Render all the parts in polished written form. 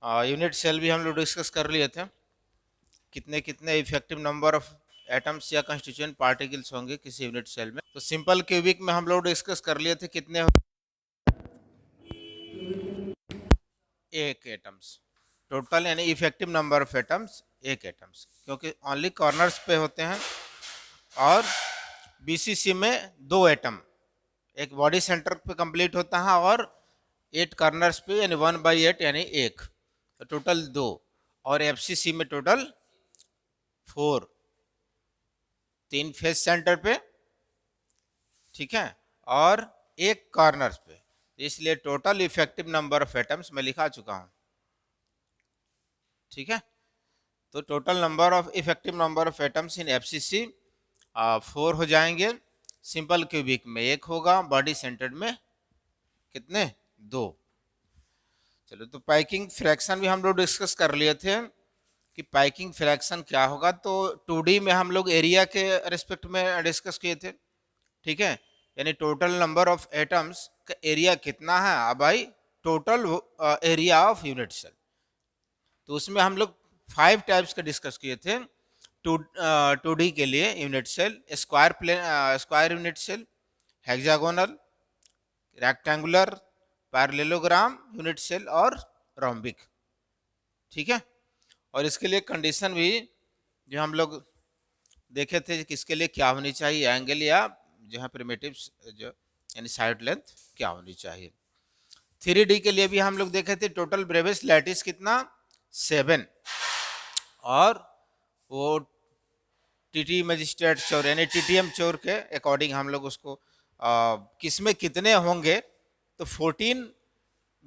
Unit cell भी हम लोग डिस्कस कर लिए थे, कितने कितने इफेक्टिव नंबर ऑफ एटम्स या कंस्टिट्यूएंट पार्टिकल्स होंगे किसी यूनिट सेल में। तो सिंपल क्यूबिक में हम लोग डिस्कस कर लिए थे कितने, एक एटम्स टोटल, यानी इफेक्टिव नंबर ऑफ एटम्स एक एटम्स, क्योंकि ओनली कॉर्नर्स पे होते हैं। और बीसीसी में दो एटम, एक बॉडी सेंटर पे कंप्लीट होता है और 8 कॉर्नर्स पे यानी 1/8 यानी एक, तो टोटल 2। और एफसीसी में टोटल 4, 3 फेस सेंटर पे, ठीक है, और एक कॉर्नर्स पे, इसलिए total effective number of atoms मैं लिखा चुका हूं, ठीक है। तो total number of effective number of atoms in FCC 4 हो जाएंगे, सिंपल क्यूबिक में 1 होगा, बॉडी सेंटर्ड में कितने, 2। चलो, तो पैकिंग फ्रैक्शन भी हम लोग डिस्कस कर लिए थे कि पैकिंग फ्रैक्शन क्या होगा। तो 2D में हम लोग एरिया के रिस्पेक्ट में डिस्कस किए थे, ठीक है, यानी टोटल नंबर ऑफ एटम्स का एरिया कितना है by total area of unit cell. तो उसमें हम लोग 5 टाइप्स का डिस्कस किए थे। 2D के लिए unit cell, square unit cell, hexagonal, rectangular, parallelogram unit cell और रोम्बिक, ठीक है। और इसके लिए कंडीशन भी जो हम लोग देखे थे कि इसके लिए क्या होनी चाहिए, एंगल या जहाँ प्रिमिटिव जो यानी साइड लेंथ क्या होनी चाहिए। 3D के लिए भी हम लोग देखे थे टोटल ब्रेविस लैटिस कितना, 7, और वो टीटी मजिस्ट्रेट चोर यानी टीटीएम चोर के अकॉर्डिंग हम लोग उसको किसमें कितने होंगे, तो 14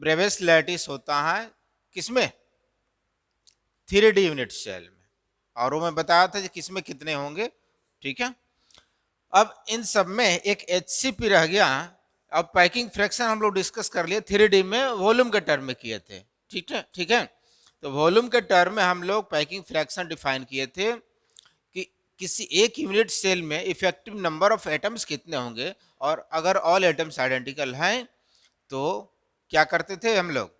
ब्रेविस लैटिस होता है किसमें, 3D यूनिट सेल में, और वो मैं बताया था कि किसमें कितने होंगे, ठीक है। अब इन सब में एक एचसीपी रह गया। अब पैकिंग फ्रैक्शन हम लोग डिस्कस कर लिए 3D में वॉल्यूम के टर्म में किए थे, ठीक है, ठीक है। तो वॉल्यूम के टर्म में हम लोग पैकिंग फ्रैक्शन डिफाइन किए थे कि किसी एक यूनिट सेल में इफेक्टिव नंबर ऑफ एटम्स कितने होंगे, और अगर ऑल एटम्स आइडेंटिकल हैं तो क्या करते थे हम लोग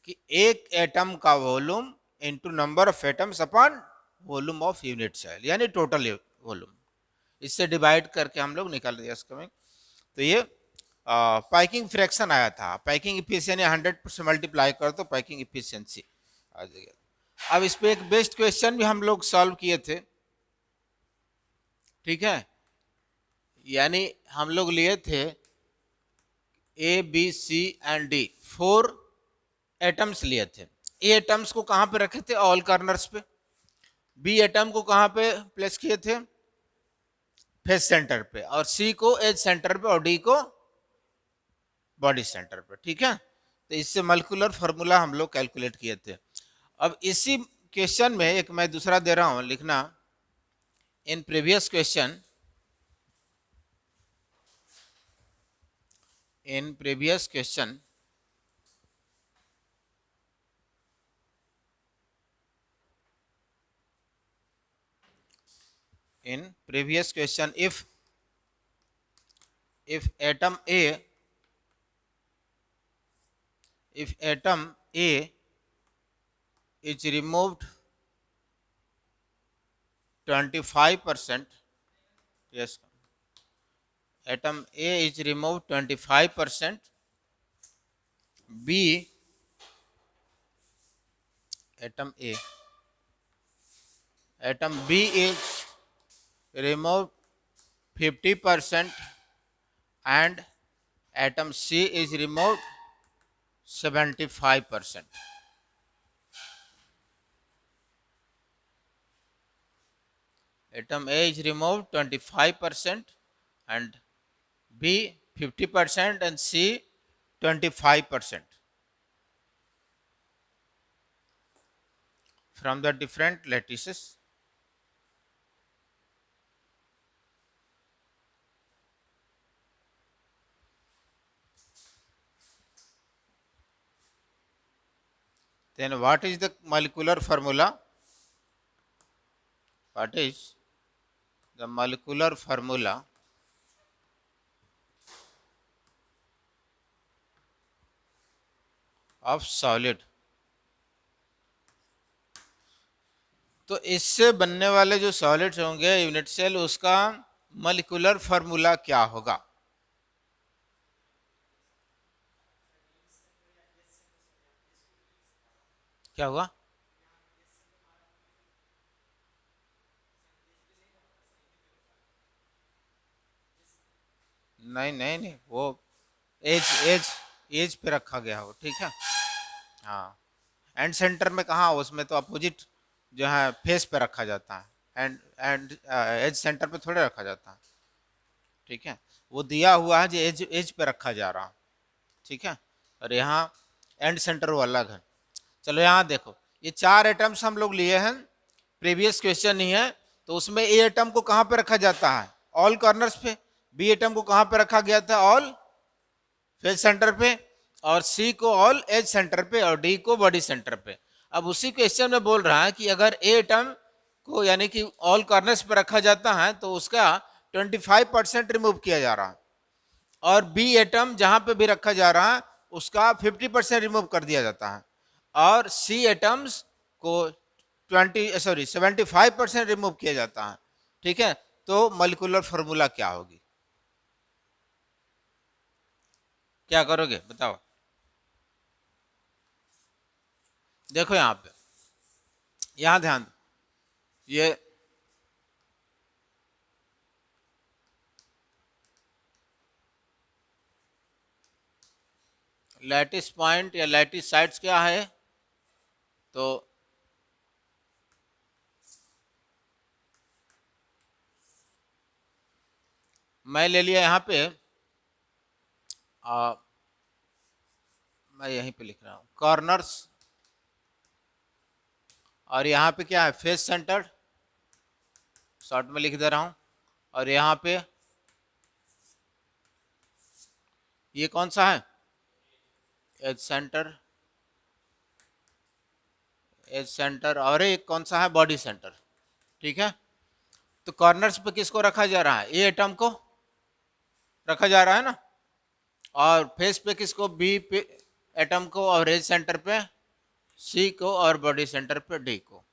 कि एक एटम का volume into number of atoms upon volume of unit cell यानी टोटल वॉल्यूम, इससे डिवाइड करके हम लोग निकाल दिया इसका में। तो ये पैकिंग फ्रैक्शन आया था। पैकिंग इफिशिएंसी 100% मल्टीप्लाई कर तो पैकिंग इफिशिएंसी आ जाएगा। अब इस पे एक बेस्ट क्वेश्चन भी हम लोग सॉल्व किए थे, ठीक है, यानी हम लोग लिए थे A B C and D 4 atoms लिए थे। ए एटम्स को कहां पे रखे थे, ऑल कॉर्नर्स पे। बी एटम को कहां पे प्लेस किए थे, फेस सेंटर पे, और सी को एज सेंटर पे, और डी को बॉडी सेंटर पे, ठीक है। तो इससे मॉलिक्यूलर फार्मूला हम लोग कैलकुलेट किए थे। अब इसी क्वेश्चन में एक मैं दूसरा दे रहा हूं लिखना, in previous question, in previous question in previous question, if atom A is removed 25%, yes, atom A is removed 25%, B atom B is removed 50%, and atom C is removed 75%. Atom A is removed 25% and B 50% and C 25% from the different lattices. Then what is the molecular formula? What is the molecular formula of solid तो इससे बनने वाले जो solids होंगे unit cell, उसका molecular formula क्या होगा? क्या हुआ? नहीं नहीं नहीं, वो एज एज एज पे रखा गया हो, ठीक है। हाँ, एंड सेंटर में कहाँ, उसमें तो अपोजिट जो है फेस पे रखा जाता है, एंड एज सेंटर पे थोड़े रखा जाता है, ठीक है। वो दिया हुआ है जो एज एज पे रखा जा रहा है, ठीक है। और यहाँ एंड सेंटर वो अलग है। चलो यहाँ देखो, ये 4 एटम्स हम लोग लिए हैं, प्रीवियस क्वेश्चन ही है। तो उसमें ए एटम को कहाँ पे रखा जाता है? ऑल कॉर्नर्स पे। बी एटम को कहाँ पे रखा गया था? ऑल फेस सेंटर पे। और सी को ऑल एज सेंटर पे, और डी को बॉडी सेंटर पे। अब उसी क्वेश्चन में बोल रहा है कि अगर ए एटम को यानी कि ऑल कॉर्नर्स पे रखा जाता है तो उसका 25% रिमूव किया जा रहा है, और बी एटम जहां पे भी रखा जा रहा है उसका 50% रिमूव कर दिया जाता है, और सी एटम्स को 75% रिमूव किया जाता है, ठीक है। तो मॉलिक्यूलर फार्मूला क्या होगी? क्या करोगे बताओ? देखो यहाँ पे, यहाँ ध्यान दो, ये लैटिस पॉइंट या लैटिस साइड्स क्या है? तो मैं ले लिया यहाँ पे, मैं यहीं पे लिख रहा हूँ कॉर्नर्स, और यहाँ पे क्या है? फेस सेंटर्ड, शॉर्ट में लिख दे रहा हूँ। और यहाँ पे ये कौन सा है? Edge centre, edge centre. और एक कौन सा है? बॉडी सेंटर, ठीक है। तो कॉर्नर्स पे किसको रखा जा रहा है? ए एटम को रखा जा रहा है ना। और फेस पे किसको? बी पे एटम को, और एज सेंटर पे सी को, और बॉडी सेंटर पे डी को।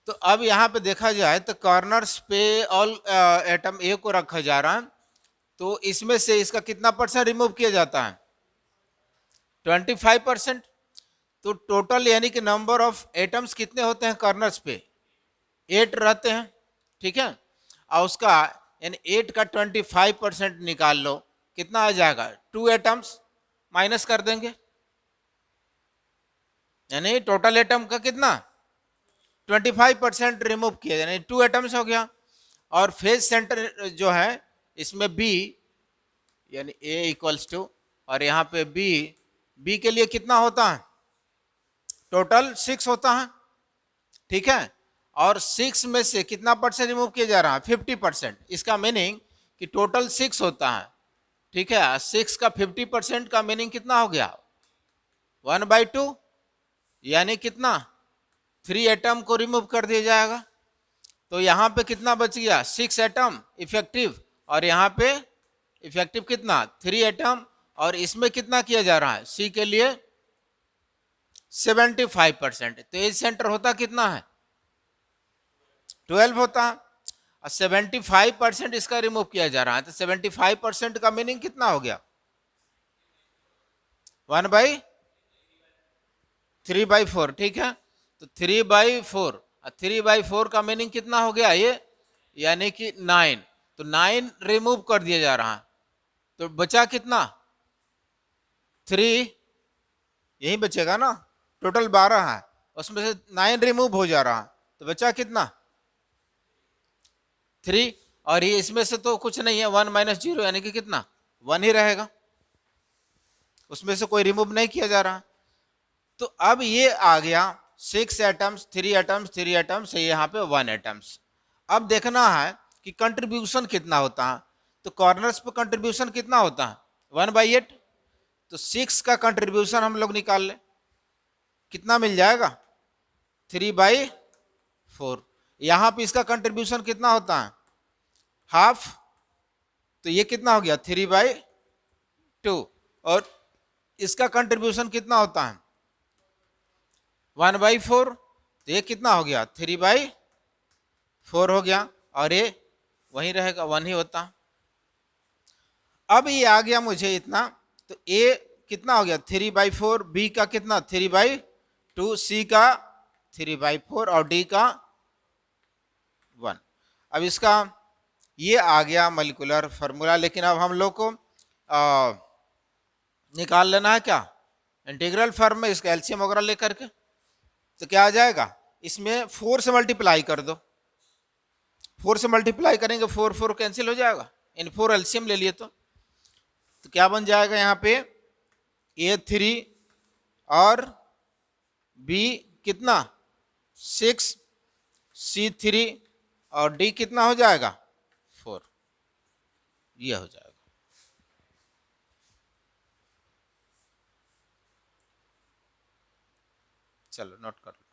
तो अब यहाँ पे देखा जाए तो कॉर्नर्स पे ऑल एटम ए को रखा जा रहा है, तो इसमें से इसका कितना परसेंट रिमूव किया जाता है? 25%। तो टोटल यानी कि नंबर ऑफ एटम्स कितने होते हैं कॉर्नर्स पे? 8 रहते हैं, ठीक है। और उसका यानी 8 का 25% निकाल लो, कितना आ जाएगा? 2 एटम्स माइनस कर देंगे, यानी टोटल एटम का कितना? 25% रिमूव किया, यानी 2 एटम्स हो गया। और फेज सेंटर जो है इसमें बी, यानी ए इक्वल्स टू, और यहाँ पे बी, बी के लिए कितना होता है? टोटल 6 होता है, ठीक है। और 6 में से कितना परसेंट रिमूव किया जा रहा है? 50%। इसका मीनिंग कि टोटल 6 होता है, ठीक है। 6 का 50% का मीनिंग कितना हो गया? 1/2, यानी कितना? 3 एटम को रिमूव कर दिया जाएगा। तो यहाँ पे कितना बच गया? 6 एटम इफेक्टिव, और यहाँ पे इफेक्टिव कितना? 3 एटम। और इसमें कितना किया जा रहा है? सी के लिए 75%। तो एज सेंटर होता कितना है? 12 होता है, और 75% इसका रिमूव किया जा रहा है। तो 75% का मीनिंग कितना हो गया? 1/3/4, ठीक है। तो 3/4, 3/4 का मीनिंग कितना हो गया ये? यानी कि 9। तो 9 रिमूव कर दिया जा रहा है, तो बचा कितना? 3, यही बचेगा ना। टोटल 12 है, उसमें से 9 रिमूव हो जा रहा है, तो बचा कितना? 3। और ये इसमें से तो कुछ नहीं है, 1 - 0 यानी कि कितना? 1 ही रहेगा, उसमें से कोई रिमूव नहीं किया जा रहा। तो अब ये आ गया 6 एटम्स, 3 एटम्स, 3 एटम्स, यहाँ पे 1 एटम्स। अब देखना है कि कंट्रीब्यूशन कितना होता है। तो कॉर्नर्स पे कंट्रीब्यूशन कितना होता है? 1/8। तो 6 का कंट्रीब्यूशन हम लोग निकाल ले, कितना मिल जाएगा? 3/4। यहाँ पे इसका कंट्रीब्यूशन कितना होता है? हाफ। तो ये कितना हो गया? 3/2। और इसका कंट्रीब्यूशन कितना होता है? 1/4। तो ये कितना हो गया 3/4 हो गया, और ये वही रहेगा 1 ही होता। अब ये आ गया मुझे इतना, तो ए कितना हो गया 3/4, बी का कितना 3/2, सी का 3/4 और डी का 1। अब इसका ये आ गया मॉलिक्यूलर फार्मूला, लेकिन अब हम लोग को निकाल लेना है क्या इंटीग्रल फॉर्म में, इसका एलसीएम वगैरह लेकर के। तो क्या आ जाएगा, इसमें 4 से मल्टीप्लाई कर दो, 4 से मल्टीप्लाई करेंगे 4 4 कैंसिल हो जाएगा, इन 4 एलसीएम ले लिए तो क्या बन जाएगा यहाँ पे A3 और B कितना 6, C3 और D कितना हो जाएगा 4, ये हो जाएगा। चलो नोट कर लो।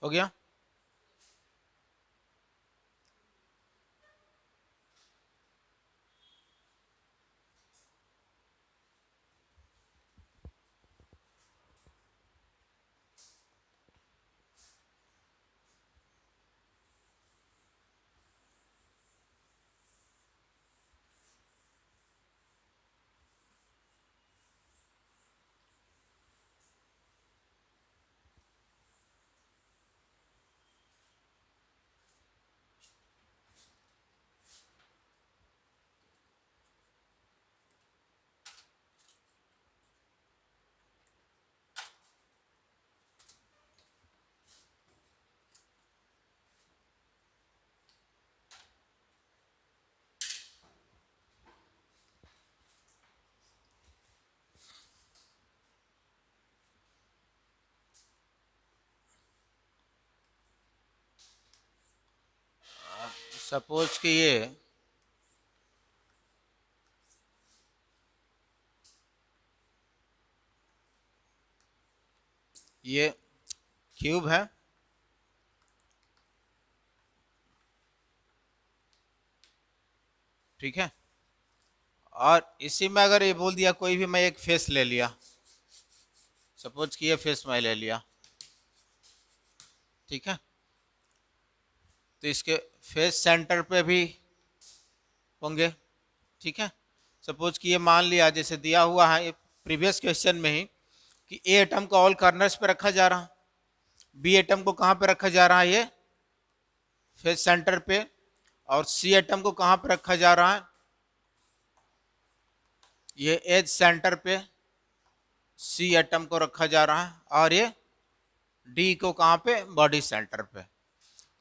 हो गया। सपोज कि ये क्यूब है, ठीक है, और इसी में अगर ये बोल दिया कोई भी मैं एक फेस ले लिया, सपोज कि ये फेस मैं ले लिया, ठीक है, तो इसके फेस सेंटर पे भी होंगे, ठीक है। सपोज कि ये मान लिया जैसे दिया हुआ है प्रीवियस क्वेश्चन में ही कि ए एटम को ऑल कॉर्नर्स पे रखा जा रहा, बी एटम को कहाँ पे रखा जा रहा है, ये फेस सेंटर पे, और सी एटम को कहाँ पर रखा जा रहा है, ये एज सेंटर पे सी एटम को रखा जा रहा है, और ये डी को कहाँ पे, बॉडी सेंटर पे।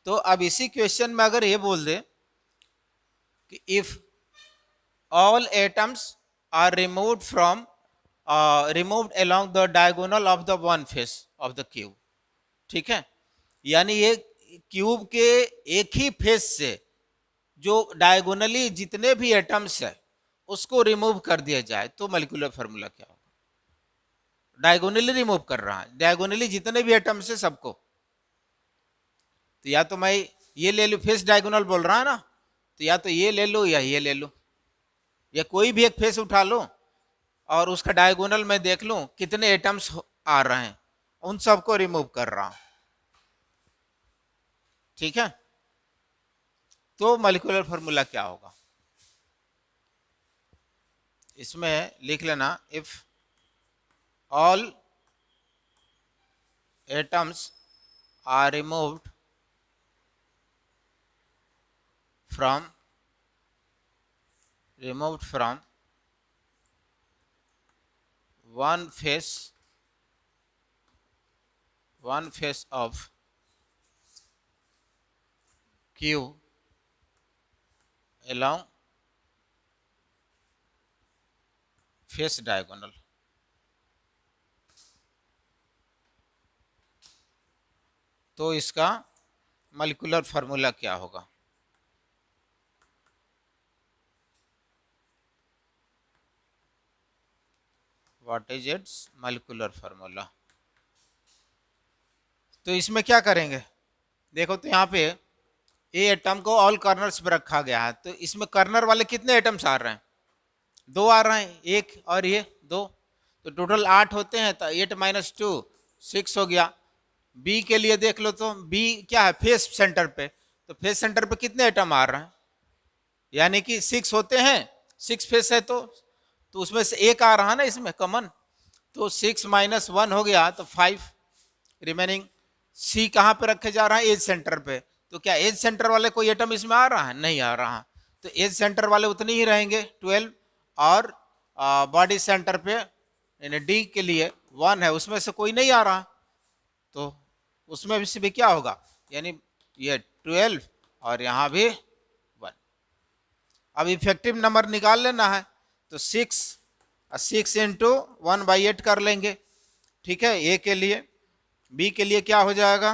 तो अब इसी क्वेश्चन में अगर ये बोल दे कि if all atoms are removed from removed along the diagonal of the one face of the cube, ठीक है, यानी ये क्यूब के एक ही फेस से जो डायगोनली जितने भी एटम्स है उसको रिमूव कर दिया जाए, तो मॉलिक्यूलर फार्मूला क्या होगा। डायगोनली रिमूव कर रहा है, डायगोनली जितने भी एटम्स है सबको, तो या तो मैं ये ले लूँ, फेस डायगोनल बोल रहा है ना, तो या तो ये ले लो या ये ले लो, या कोई भी एक फेस उठा लो और उसका डायगोनल मैं देख लूं कितने एटम्स आ रहे हैं, उन सबको रिमूव कर रहा हूं, ठीक है। तो मॉलिक्यूलर फार्मूला क्या होगा, इसमें लिख लेना, if all atoms are removed from one face of Q along face diagonal, तो इसका मॉलिक्यूलर फार्मूला क्या होगा। What is it's molecular formula. तो इसमें क्या करेंगे, देखो तो यहाँ पे ए एटम को ऑल कॉर्नर्स पे रखा गया है, तो इसमें कॉर्नर वाले कितने एटम्स आ रहे हैं, 2 आ रहे हैं, एक और ये 2, तो टोटल 8 होते हैं, तो 8 माइनस 2 6 हो गया। बी के लिए देख लो, तो बी क्या है, फेस सेंटर पे, तो फेस सेंटर पे कितने एटम आ रहे हैं, यानी कि 6 होते हैं, 6 फेस है तो उसमें से एक आ रहा है ना इसमें कॉमन, तो 6 माइनस 1 हो गया, तो 5 रिमेनिंग। सी कहाँ पे रखे जा रहा है, एज सेंटर पे, तो क्या एज सेंटर वाले कोई एटम इसमें आ रहा है, नहीं आ रहा, तो एज सेंटर वाले उतने ही रहेंगे 12, और बॉडी सेंटर पे यानी डी के लिए 1 है, उसमें से कोई नहीं आ रहा, तो उसमें भी क्या होगा, यानी ये 12 और यहाँ भी 1। अब इफेक्टिव नंबर निकाल लेना है, तो 6 इंटू 1/8 कर लेंगे, ठीक है, ए के लिए। बी के लिए क्या हो जाएगा,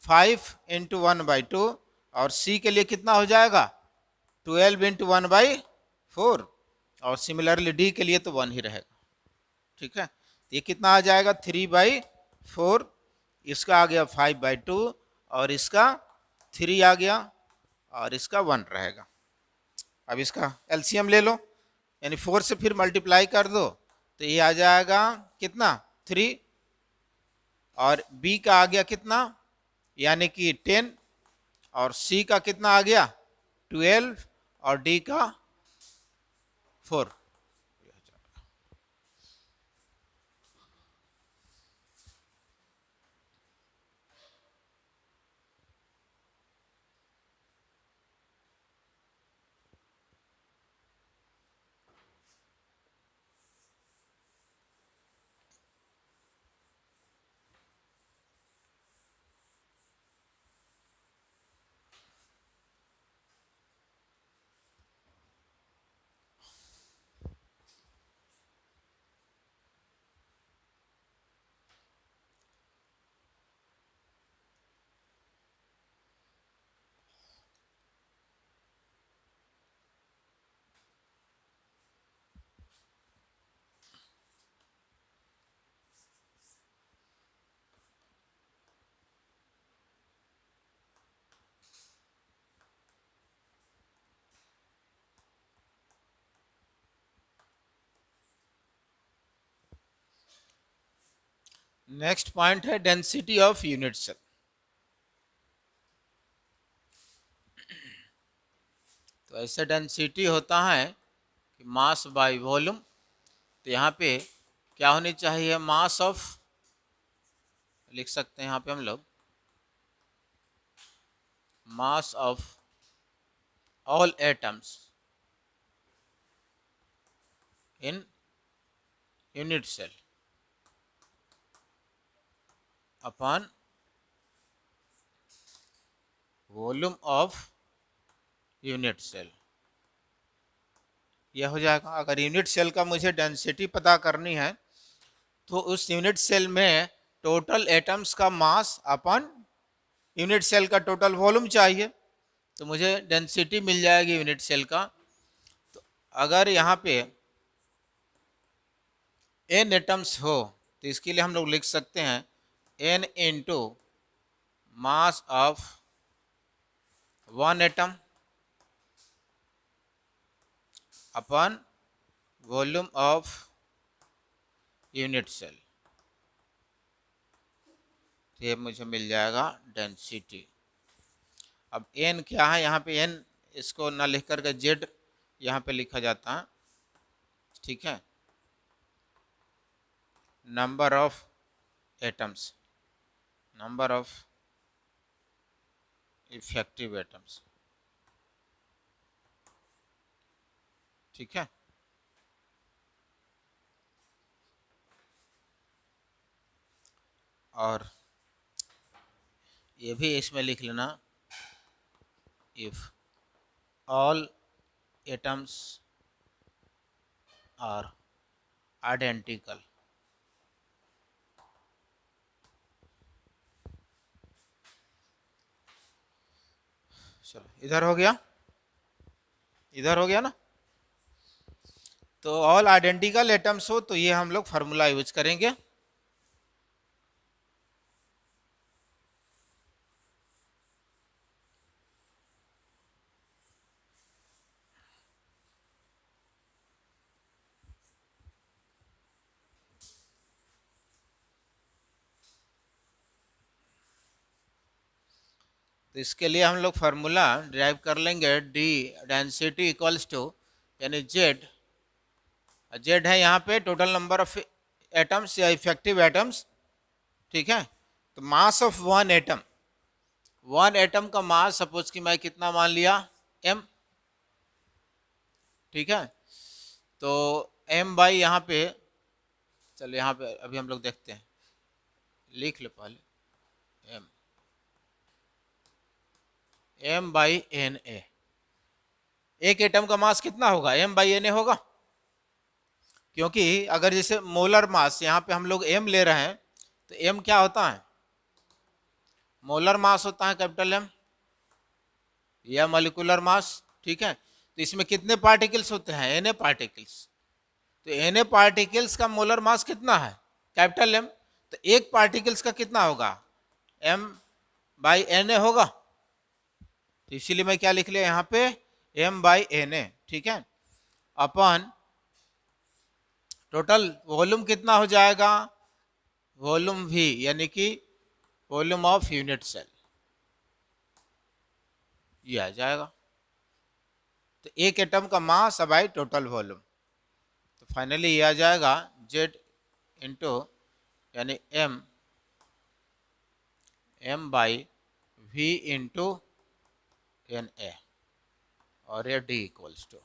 5 इंटू 1/2, और सी के लिए कितना हो जाएगा, 12 इंटू 1/4, और सिमिलरली डी के लिए तो 1 ही रहेगा, ठीक है। ये कितना आ जाएगा, 3/4, इसका आ गया 5/2, और इसका 3 आ गया, और इसका 1 रहेगा। अब इसका एलसीएम ले लो, यानी 4 से फिर मल्टीप्लाई कर दो, तो ये आ जाएगा कितना, 3, और बी का आ गया कितना, यानी कि 10, और सी का कितना आ गया 12, और डी का 4। नेक्स्ट पॉइंट है डेंसिटी ऑफ यूनिट सेल। तो ऐसे डेंसिटी होता है कि मास बाय वॉल्यूम, तो यहाँ पे क्या होनी चाहिए, मास ऑफ, लिख सकते हैं यहाँ पे हम लोग, mass of all atoms in unit cell upon volume of unit cell. यह हो जाएगा। अगर यूनिट सेल का मुझे डेंसिटी पता करनी है तो उस यूनिट सेल में टोटल एटम्स का मास अपन यूनिट सेल का टोटल वॉल्यूम चाहिए, तो मुझे डेंसिटी मिल जाएगी यूनिट सेल का। तो अगर यहाँ पे n एटम्स हो तो इसके लिए हम लोग लिख सकते हैं n into mass of one atom upon volume of unit cell. तो ये मुझे मिल जाएगा डेंसिटी। अब n क्या है, यहाँ पे n इसको ना लिख करके z यहाँ पे लिखा जाता है, ठीक है। Number of atoms, number of effective atoms, ठीक है। और ये भी इसमें लिख लेना, if all atoms are identical. चलो इधर हो गया, इधर हो गया ना। तो ऑल आइडेंटिकल एटम्स हो तो ये हम लोग फार्मूला यूज करेंगे। तो इसके लिए हम लोग फार्मूला ड्राइव कर लेंगे, डी डेंसिटी इक्वल्स टू, यानी जेड, जेड है यहाँ पे टोटल नंबर ऑफ एटम्स या इफेक्टिव एटम्स, ठीक है। तो मास of one atom, one atom का मास सपोज कि मैं कितना मान लिया, m, ठीक है। तो m बाई यहाँ पे, चलो यहाँ पे अभी हम लोग देखते हैं, लिख लो पहले, m बाई एन ए। एक एटम का मास कितना होगा, m बाई एन ए होगा, क्योंकि अगर जैसे मोलर मास यहाँ पे हम लोग m ले रहे हैं तो m क्या होता है, मोलर मास होता है कैपिटल M, या मॉलिक्यूलर मास, ठीक है। तो इसमें कितने पार्टिकल्स होते हैं, Na पार्टिकल्स। तो Na पार्टिकल्स का मोलर मास कितना है, कैपिटल M। तो एक पार्टिकल्स का कितना होगा, m बाई Na होगा। तो इसीलिए मैं क्या लिख लिया यहाँ पे, m बाई Na, ठीक है, अपन टोटल वॉल्यूम कितना हो जाएगा, वॉल्यूम V, यानी कि वॉल्यूम ऑफ यूनिट सेल, ये आ जाएगा। तो एक एटम का मास बाई टोटल वॉल्यूम, तो फाइनली ये आ जाएगा Z इंटू यानी m by V into Na, और ये D इक्वल्स टू,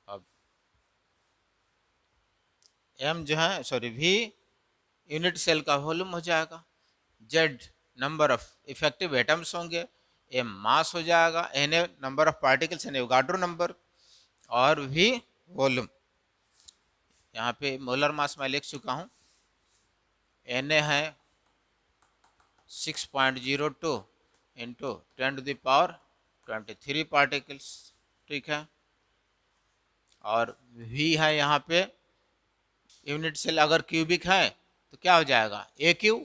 अब m जो है सॉरी V यूनिट सेल का वॉल्यूम हो जाएगा, Z number of effective atoms होंगे, m मास हो जाएगा, Na नंबर ऑफ पार्टिकल्स यानी एवोगाड्रो नंबर, और V वॉल्यूम। यहाँ पे मोलर मास मैं लिख चुका हूँ, Na है 6.02 इंटू 10⁻23 पार्टिकल्स, ठीक है। और V है यहाँ पे यूनिट सेल अगर क्यूबिक है तो क्या हो जाएगा, AQ,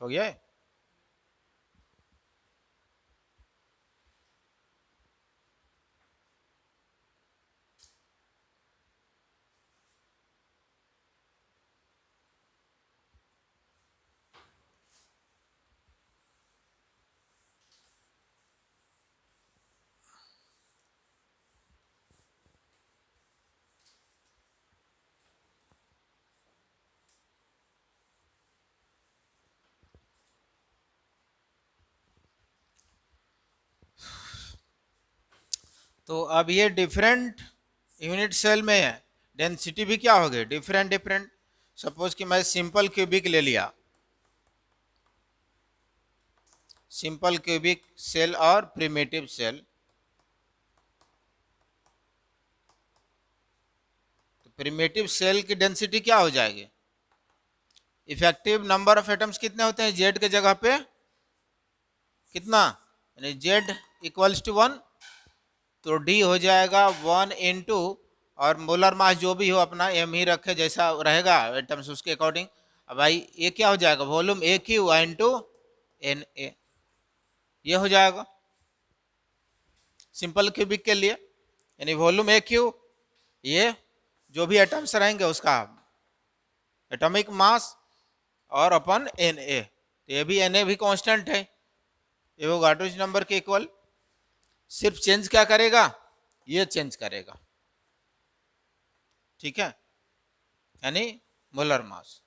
हो गया है। तो अब ये डिफरेंट यूनिट सेल में है, डेंसिटी भी क्या हो गई, डिफरेंट डिफरेंट। सपोज कि मैं सिंपल क्यूबिक ले लिया, सिंपल क्यूबिक सेल और प्रिमिटिव सेल। तो प्रिमिटिव सेल की डेंसिटी क्या हो जाएगी, इफेक्टिव नंबर ऑफ एटम्स कितने होते हैं जेड के जगह पे, कितना, यानी जेड इक्वल्स टू 1, तो डी हो जाएगा 1 इंटू, और मोलर मास जो भी हो अपना एम ही रखे, जैसा रहेगा एटम्स उसके अकॉर्डिंग। अब भाई ये क्या हो जाएगा, volume A cube into N A, ये हो जाएगा सिंपल क्यूबिक के लिए, यानी वॉल्यूम ए क्यू, ये जो भी एटम्स रहेंगे उसका एटॉमिक मास, और अपन एन ए, तो ये भी एन ए भी कांस्टेंट है, ये वो गाटोज नंबर के इक्वल। सिर्फ चेंज क्या करेगा, ये चेंज करेगा, ठीक है, यानी मोलर मास।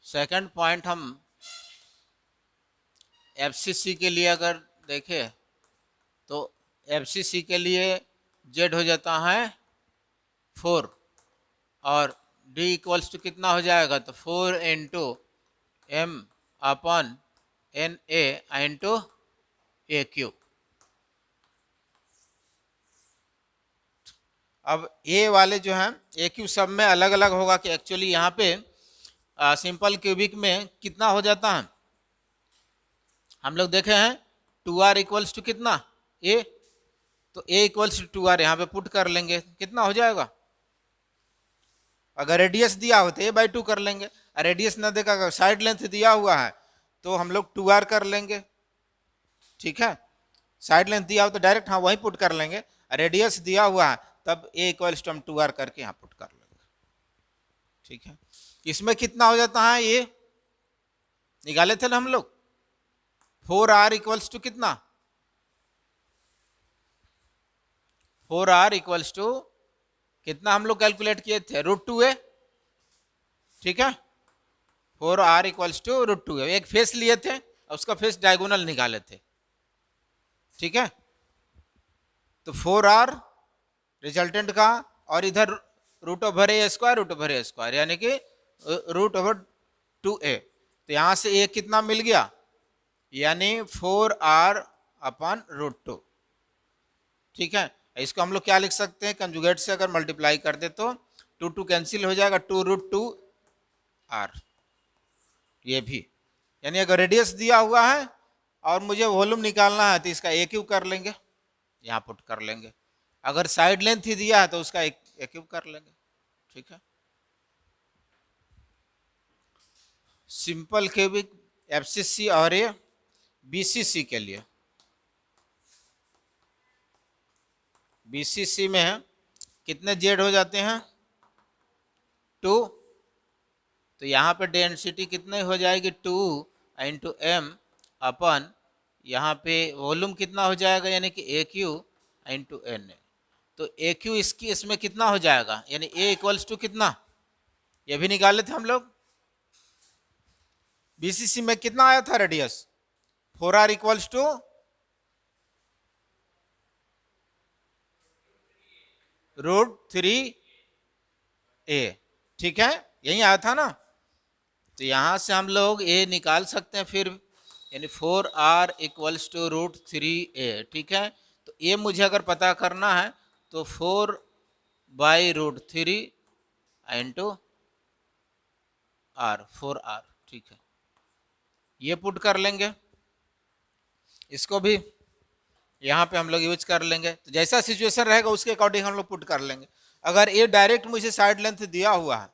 सेकंड पॉइंट हम एफसीसी के लिए अगर देखें तो एफसीसी के लिए जेड हो जाता है 4, और डी इक्वल्स टू कितना हो जाएगा, तो 4 into M upon N A into A cube. अब ए वाले जो हैं ए क्यू सब में अलग अलग होगा कि एक्चुअली यहाँ पे सिंपल क्यूबिक में कितना हो जाता है, हम लोग देखे हैं 2r इक्वल्स टू कितना ए, तो ए इक्वल्स टू 2r यहाँ पे पुट कर लेंगे, कितना हो जाएगा, अगर रेडियस दिया हो तो ए बाई 2 कर लेंगे, रेडियस ना देगा, अगर साइड लेंथ दिया हुआ है तो हम लोग 2r कर लेंगे, ठीक है, साइड लेंथ दिया हो तो डायरेक्ट हाँ वहीं पुट कर लेंगे, रेडियस दिया हुआ है तब ए इक्वल्स टू हम 2r करके यहाँ पुट कर लेंगे, ठीक है। इसमें कितना हो जाता है, ये निकाले थे ना हम लोग, 4r इक्वल्स टू कितना, 4r इक्वल्स टू कितना हम लोग कैलकुलेट किए थे, √2a, ठीक है, 4r इक्वल्स टू √2a, एक फेस लिए थे और उसका फेस डायगोनल निकाले थे, ठीक है। तो 4r रिजल्टेंट का, और इधर √a², यानी कि √2a, तो यहां से a कितना मिल गया, यानी 4r अपन √2, ठीक है। इसको हम लोग क्या लिख सकते हैं, कंजुगेट से अगर मल्टीप्लाई कर दे तो 2 कैंसिल हो जाएगा, 2√2r, ये भी, यानी अगर रेडियस दिया हुआ है और मुझे वॉल्यूम निकालना है तो इसका ए क्यूब कर लेंगे, यहाँ पुट कर लेंगे, अगर साइड लेंथ ही दिया है तो उसका ए क्यूब कर लेंगे, ठीक है। सिंपल क्यूबिक एफसीसी और ये बीसीसी के लिए, बीसीसी में कितने जेड हो जाते हैं, 2, तो यहाँ पे डेंसिटी कितने हो जाएगी, 2 इंटू एम अपन, यहाँ पे वॉल्यूम कितना हो जाएगा, यानी कि ए क्यू इंटू एन ए, तो ए क्यू इसकी इसमें कितना हो जाएगा, यानी ए इक्वल्स टू कितना, ये भी निकाले थे हम लोग, बीसीसी में कितना आया था radius, 4r equals to √3a, ठीक है, यही आया था ना, तो यहां से हम लोग ए निकाल सकते हैं फिर, यानी 4r इक्वल्स टू √3a, ठीक है। तो ये मुझे अगर पता करना है तो 4/√3 इंटू r, 4r, ठीक है, ये पुट कर लेंगे, इसको भी यहाँ पे हम लोग यूज कर लेंगे, तो जैसा सिचुएशन रहेगा उसके अकॉर्डिंग हम लोग पुट कर लेंगे। अगर ये डायरेक्ट मुझे साइड लेंथ दिया हुआ है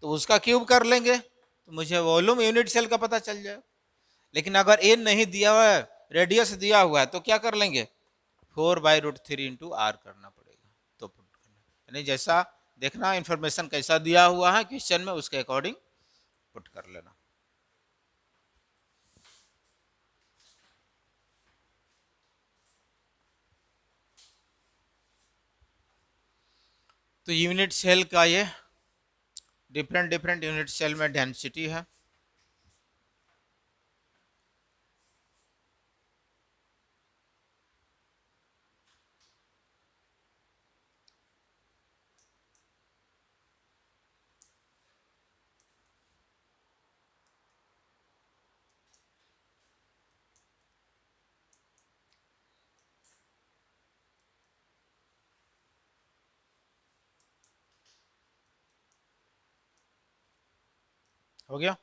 तो उसका क्यूब कर लेंगे, तो मुझे वॉल्यूम यूनिट सेल का पता चल जाएगा। लेकिन अगर ए नहीं दिया हुआ है, रेडियस दिया हुआ है, तो क्या कर लेंगे, 4/√3 इंटू आर करना पड़ेगा, तो पुट करना, यानी जैसा देखना इंफॉर्मेशन कैसा दिया हुआ है क्वेश्चन में उसके अकॉर्डिंग पुट कर लेना। तो यूनिट सेल का ये डिफरेंट डिफरेंट यूनिट सेल में डेंसिटी है। हो गया।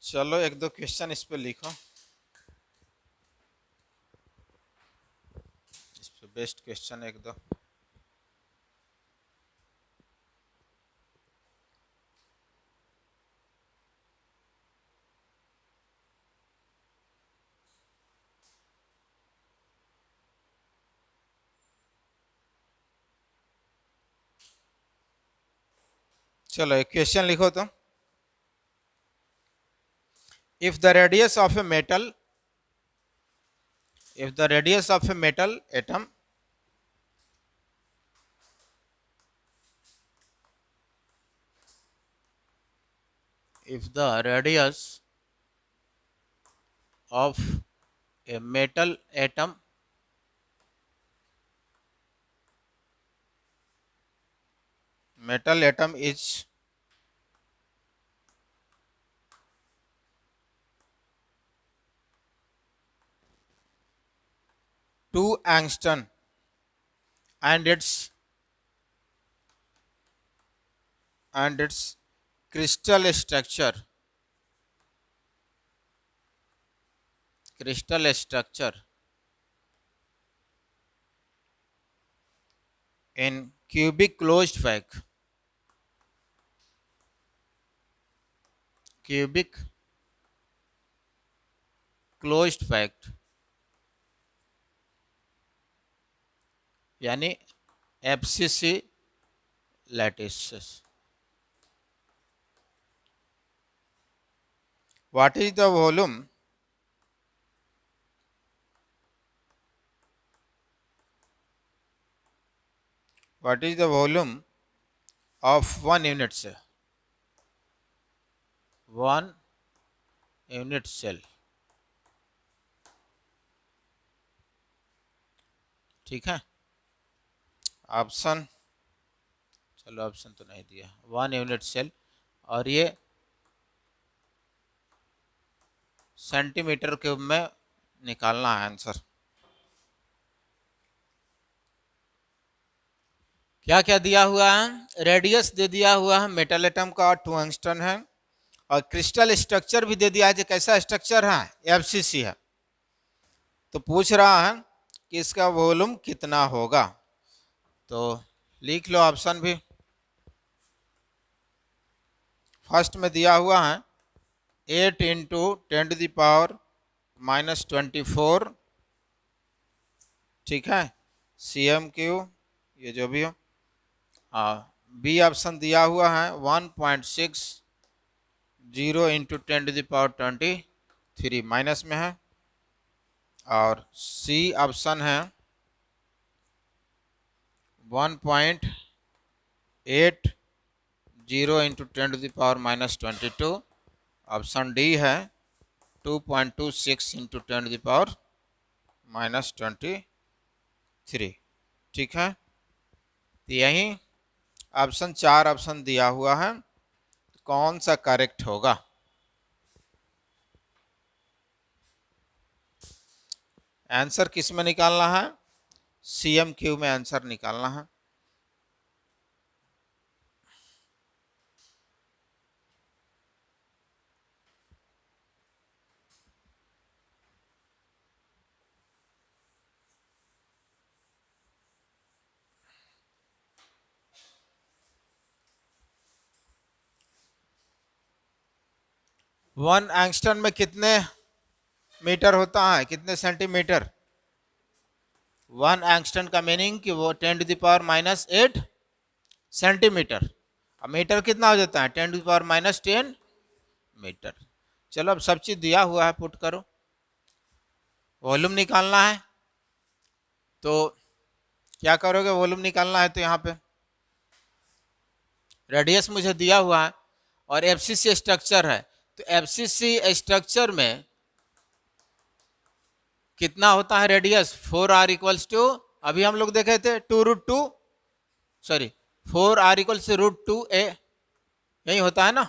चलो एक दो क्वेश्चन इस पे लिखो, इस पे बेस्ट क्वेश्चन एक दो। चलो एक क्वेश्चन लिखो तो। If the radius of a metal, if the radius of a metal atom if the radius of a metal atom is 2 angstrom and its crystal structure in cubic closed packed यानी FCC lattices. What is the volume of 1 unit cell? 1 unit cell, ठीक है। Option, चलो option तो नहीं दिया। 1 unit cell, और ये centimetre cube में निकालना है आंसर। क्या क्या दिया हुआ है? रेडियस दे दिया हुआ है मेटल एटम का, 2 एंगस्ट्रॉम है, और क्रिस्टल स्ट्रक्चर भी दे दिया है। कैसा स्ट्रक्चर है? FCC है। तो पूछ रहा है कि इसका वॉल्यूम कितना होगा, तो लिख लो ऑप्शन भी। फर्स्ट में दिया हुआ है 8 इंटू 10⁻⁻24, ठीक है, cm3, ये जो भी हो। बी ऑप्शन दिया हुआ है 1.60 इंटू 10⁻23, माइनस में है। और सी ऑप्शन है 1.80 इंटू 10⁻22। ऑप्शन डी है 2.26 इंटू 10⁻23, ठीक है। तो यही ऑप्शन 4 ऑप्शन दिया हुआ है, कौन सा करेक्ट होगा? आंसर किस में निकालना है? cm3 में आंसर निकालना है। वन एंगस्ट्रॉम में कितने मीटर होता है, कितने सेंटीमीटर? 1 एंगस्ट्रॉम का मीनिंग कि वो 10⁻⁻8 सेंटीमीटर। अब मीटर कितना हो जाता है? 10⁻⁻10 मीटर। चलो अब सब चीज दिया हुआ है, पुट करो। वॉल्यूम निकालना है, तो क्या करोगे? वॉल्यूम निकालना है तो यहाँ पे रेडियस मुझे दिया हुआ है और FCC स्ट्रक्चर है, तो FCC स्ट्रक्चर में कितना होता है रेडियस, 4r इक्वल्स टू, अभी हम लोग देखे थे 2√2, sorry 4r equals to √2a, यही होता है ना।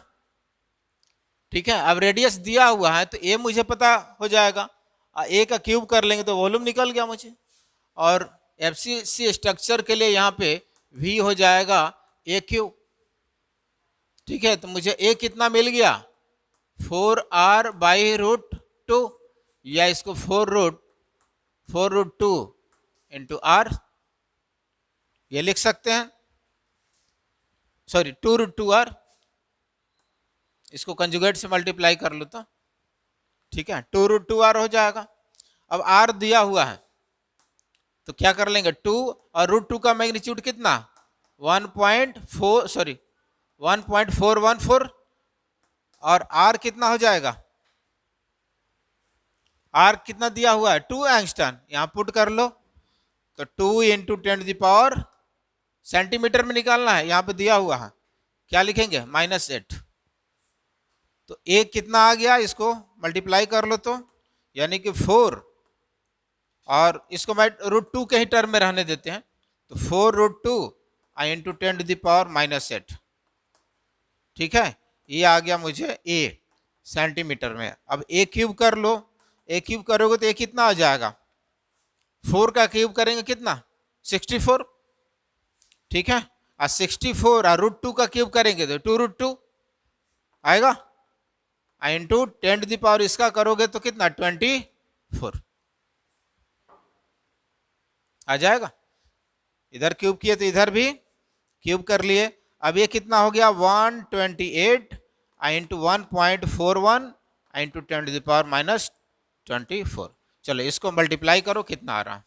ठीक है, अब रेडियस दिया हुआ है तो ए मुझे पता हो जाएगा, ए का क्यूब कर लेंगे तो वॉल्यूम निकल गया मुझे। और एफसीसी स्ट्रक्चर के लिए यहाँ पे वी हो जाएगा ए क्यूब। ठीक है, तो मुझे ए कितना मिल गया, 4r/√2, या इसको 4√2 इंटू आर ये लिख सकते हैं, सॉरी 2√2r, इसको कंजुगेट से मल्टीप्लाई कर लो तो ठीक है 2√2r हो जाएगा। अब r दिया हुआ है तो क्या कर लेंगे, 2 और √2 का मैग्नीट्यूड कितना 1.4, सॉरी 1.414, और r कितना हो जाएगा, r कितना दिया हुआ है 2 एंगस्ट्रॉन, यहां पुट कर लो तो 2 इंटू 10⁻, सेंटीमीटर में निकालना है, यहां पे दिया हुआ है, क्या लिखेंगे -8, तो a कितना आ गया, इसको मल्टीप्लाई कर लो तो यानी कि 4, और इसको मैं √2 के ही टर्म में रहने देते हैं, तो 4√2 इंटू 10⁻⁻8, ठीक है, ये आ गया मुझे a सेंटीमीटर में। अब a क्यूब कर लो, a क्यूब करोगे तो a कितना आ जाएगा, 4 का क्यूब करेंगे कितना 64, ठीक है, और 64 और √2 का क्यूब करेंगे तो 2√2 आएगा, इंटू 10⁻, इसका करोगे तो कितना 24 आ जाएगा। इधर क्यूब किए तो इधर भी क्यूब कर लिए। अब ये कितना हो गया 128 इंटू 1.41 इंटू 10⁻⁻24। चलो इसको मल्टीप्लाई करो, कितना आ रहा है,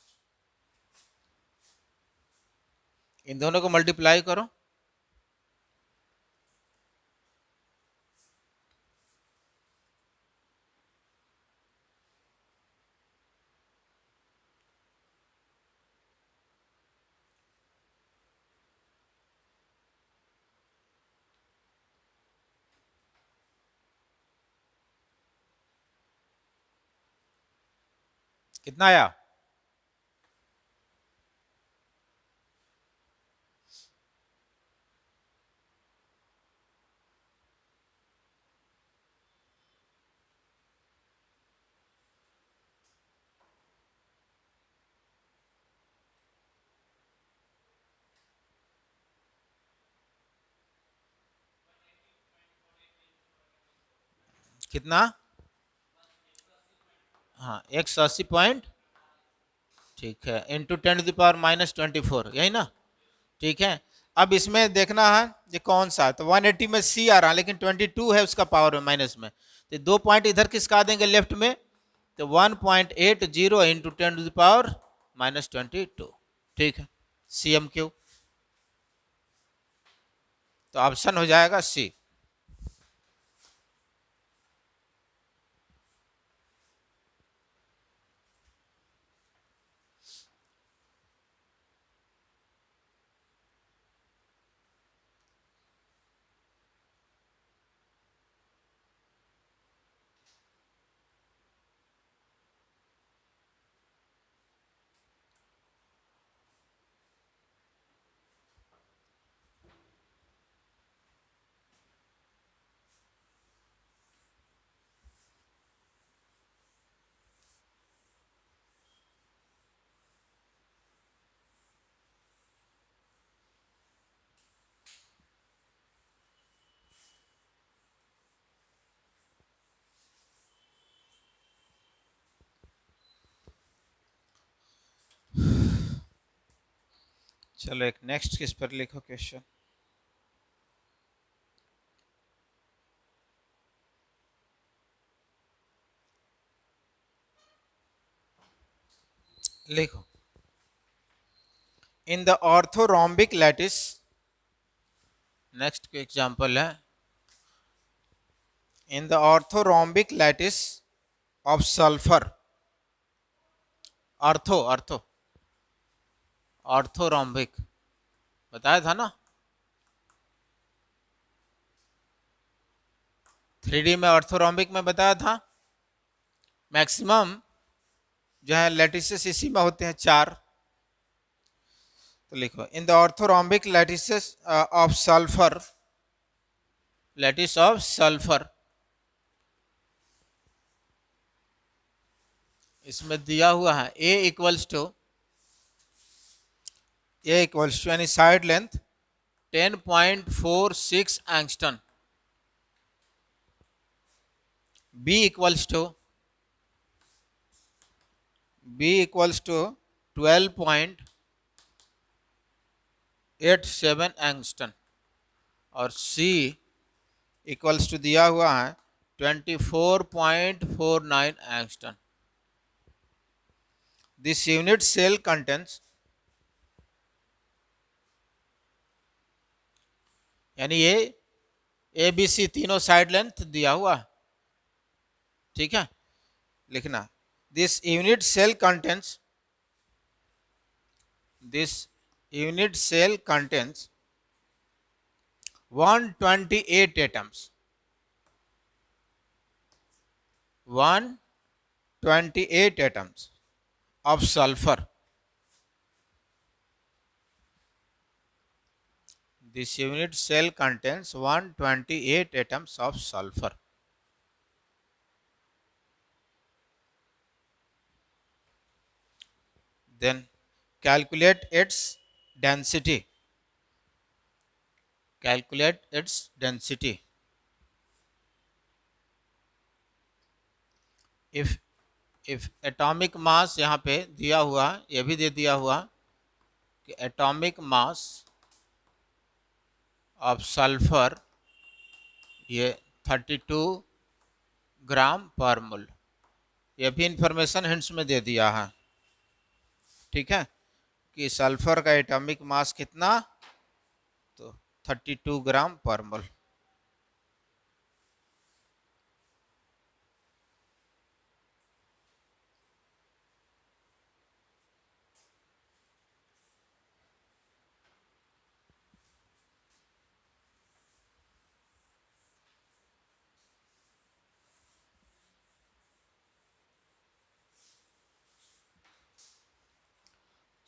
इन दोनों को मल्टीप्लाई करो, कितना आया, कितना, हाँ 180 पॉइंट, ठीक है, इंटू 10⁻⁻24, यही ना, ठीक है। अब इसमें देखना है ये कौन सा है, तो 180 में सी आ रहा है लेकिन 22 है उसका पावर में माइनस में, तो 2 पॉइंट इधर किसका देंगे लेफ्ट में, तो 1.80 इंटू 10⁻⁻22, ठीक है, CM3, तो ऑप्शन हो जाएगा सी। चलो एक नेक्स्ट किस पर लिखो क्वेश्चन, लिखो, in the orthorhombic lattice, next example है, in the orthorhombic lattice of sulphur, ortho ortho orthorhombic बताया था ना, 3D में ऑर्थोरोम्बिक में बताया था, मैक्सिमम जो है लैटिसेस इसी में होते हैं 4। तो लिखो in the orthorhombic lattices of sulphur, lattice of sulphur, इसमें दिया हुआ है ए इक्वल्स टू यानी side length 10.46 angstrom, b equals to 12.87 angstrom और सी इक्वल्स टू दिया हुआ है 24.49 angstrom. This unit cell contents, यानी ये ए बी सी तीनों साइड लेंथ दिया हुआ, ठीक है, लिखना this unit cell contents 128 atoms, 128 atoms of sulfur. This unit cell contains 128 atoms of sulfur. Then calculate its density. Calculate its density. If atomic mass यहाँ पे दिया हुआ, ये भी दे दिया हुआ कि atomic mass of sulfur ये 32 ग्राम पर मोल, ये भी इंफॉर्मेशन हिंट्स में दे दिया है, ठीक है, कि सल्फर का एटॉमिक मास कितना, तो 32 ग्राम पर मोल।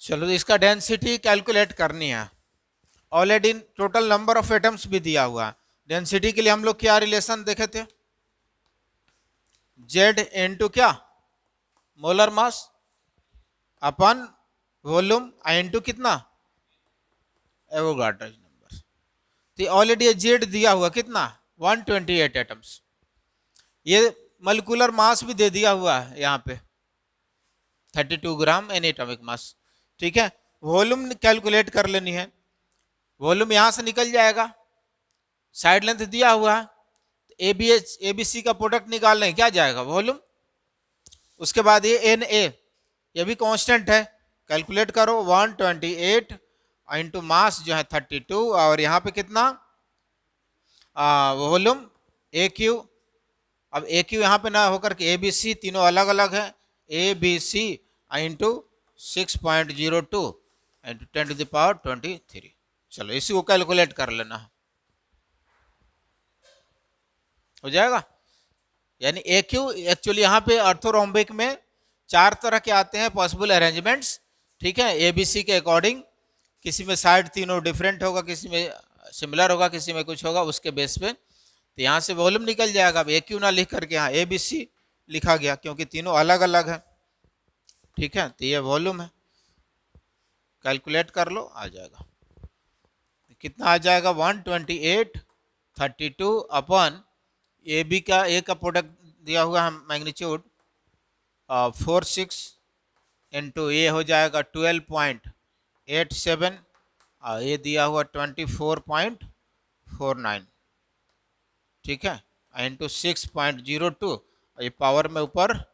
चलो इसका डेंसिटी कैलकुलेट करनी है। Already total number of atoms भी दिया हुआ है। डेंसिटी के लिए हम लोग क्या रिलेशन देखे थे, जेड इनटू क्या, molar mass upon volume into कितना, एवोगाड्रो नंबर। तो ऑलरेडी जेड दिया हुआ कितना 128 एटम्स, ये मॉलिक्यूलर मास भी दे दिया हुआ है यहाँ पे 32 ग्राम एन एटॉमिक मास, ठीक है। वॉल्यूम कैलकुलेट कर लेनी है, वॉल्यूम यहां से निकल जाएगा, साइड लेंथ दिया हुआ है, ए बी सी का प्रोडक्ट निकाल लें, क्या जाएगा वॉल्यूम, उसके बाद ये एन ए, ये भी कांस्टेंट है, कैलकुलेट करो 128 इंटू मास जो है 32 और यहाँ पे कितना वॉल्यूम ए क्यू। अब ए क्यू यहाँ पे ना होकर के ए बी सी तीनों अलग अलग है, A B C into 6.02 into 10⁻23। चलो इसी को कैलकुलेट कर लेना, हो जाएगा। यानी ए क्यू एक्चुअली यहाँ पे ऑर्थोरोम्बिक में 4 तरह के आते हैं पॉसिबल अरेंजमेंट्स, ठीक है, एबीसी के अकॉर्डिंग, किसी में साइड तीनों डिफरेंट होगा, किसी में सिमिलर होगा, किसी में कुछ होगा, उसके बेस पे तो यहाँ से वॉल्यूम निकल जाएगा। अब ए क्यू ना लिख करके यहाँ ए बी सी लिखा गया क्योंकि तीनों अलग अलग है, ठीक है, तो ये वॉल्यूम है, कैलकुलेट कर लो आ जाएगा, कितना आ जाएगा 128 32 अपन ए बी का ए का प्रोडक्ट दिया हुआ है मैग्नीट्यूड 46 इंटू ए हो जाएगा 12.87 और ये दिया हुआ 24.49, ठीक है, इंटू 6.02 और ये पावर में ऊपर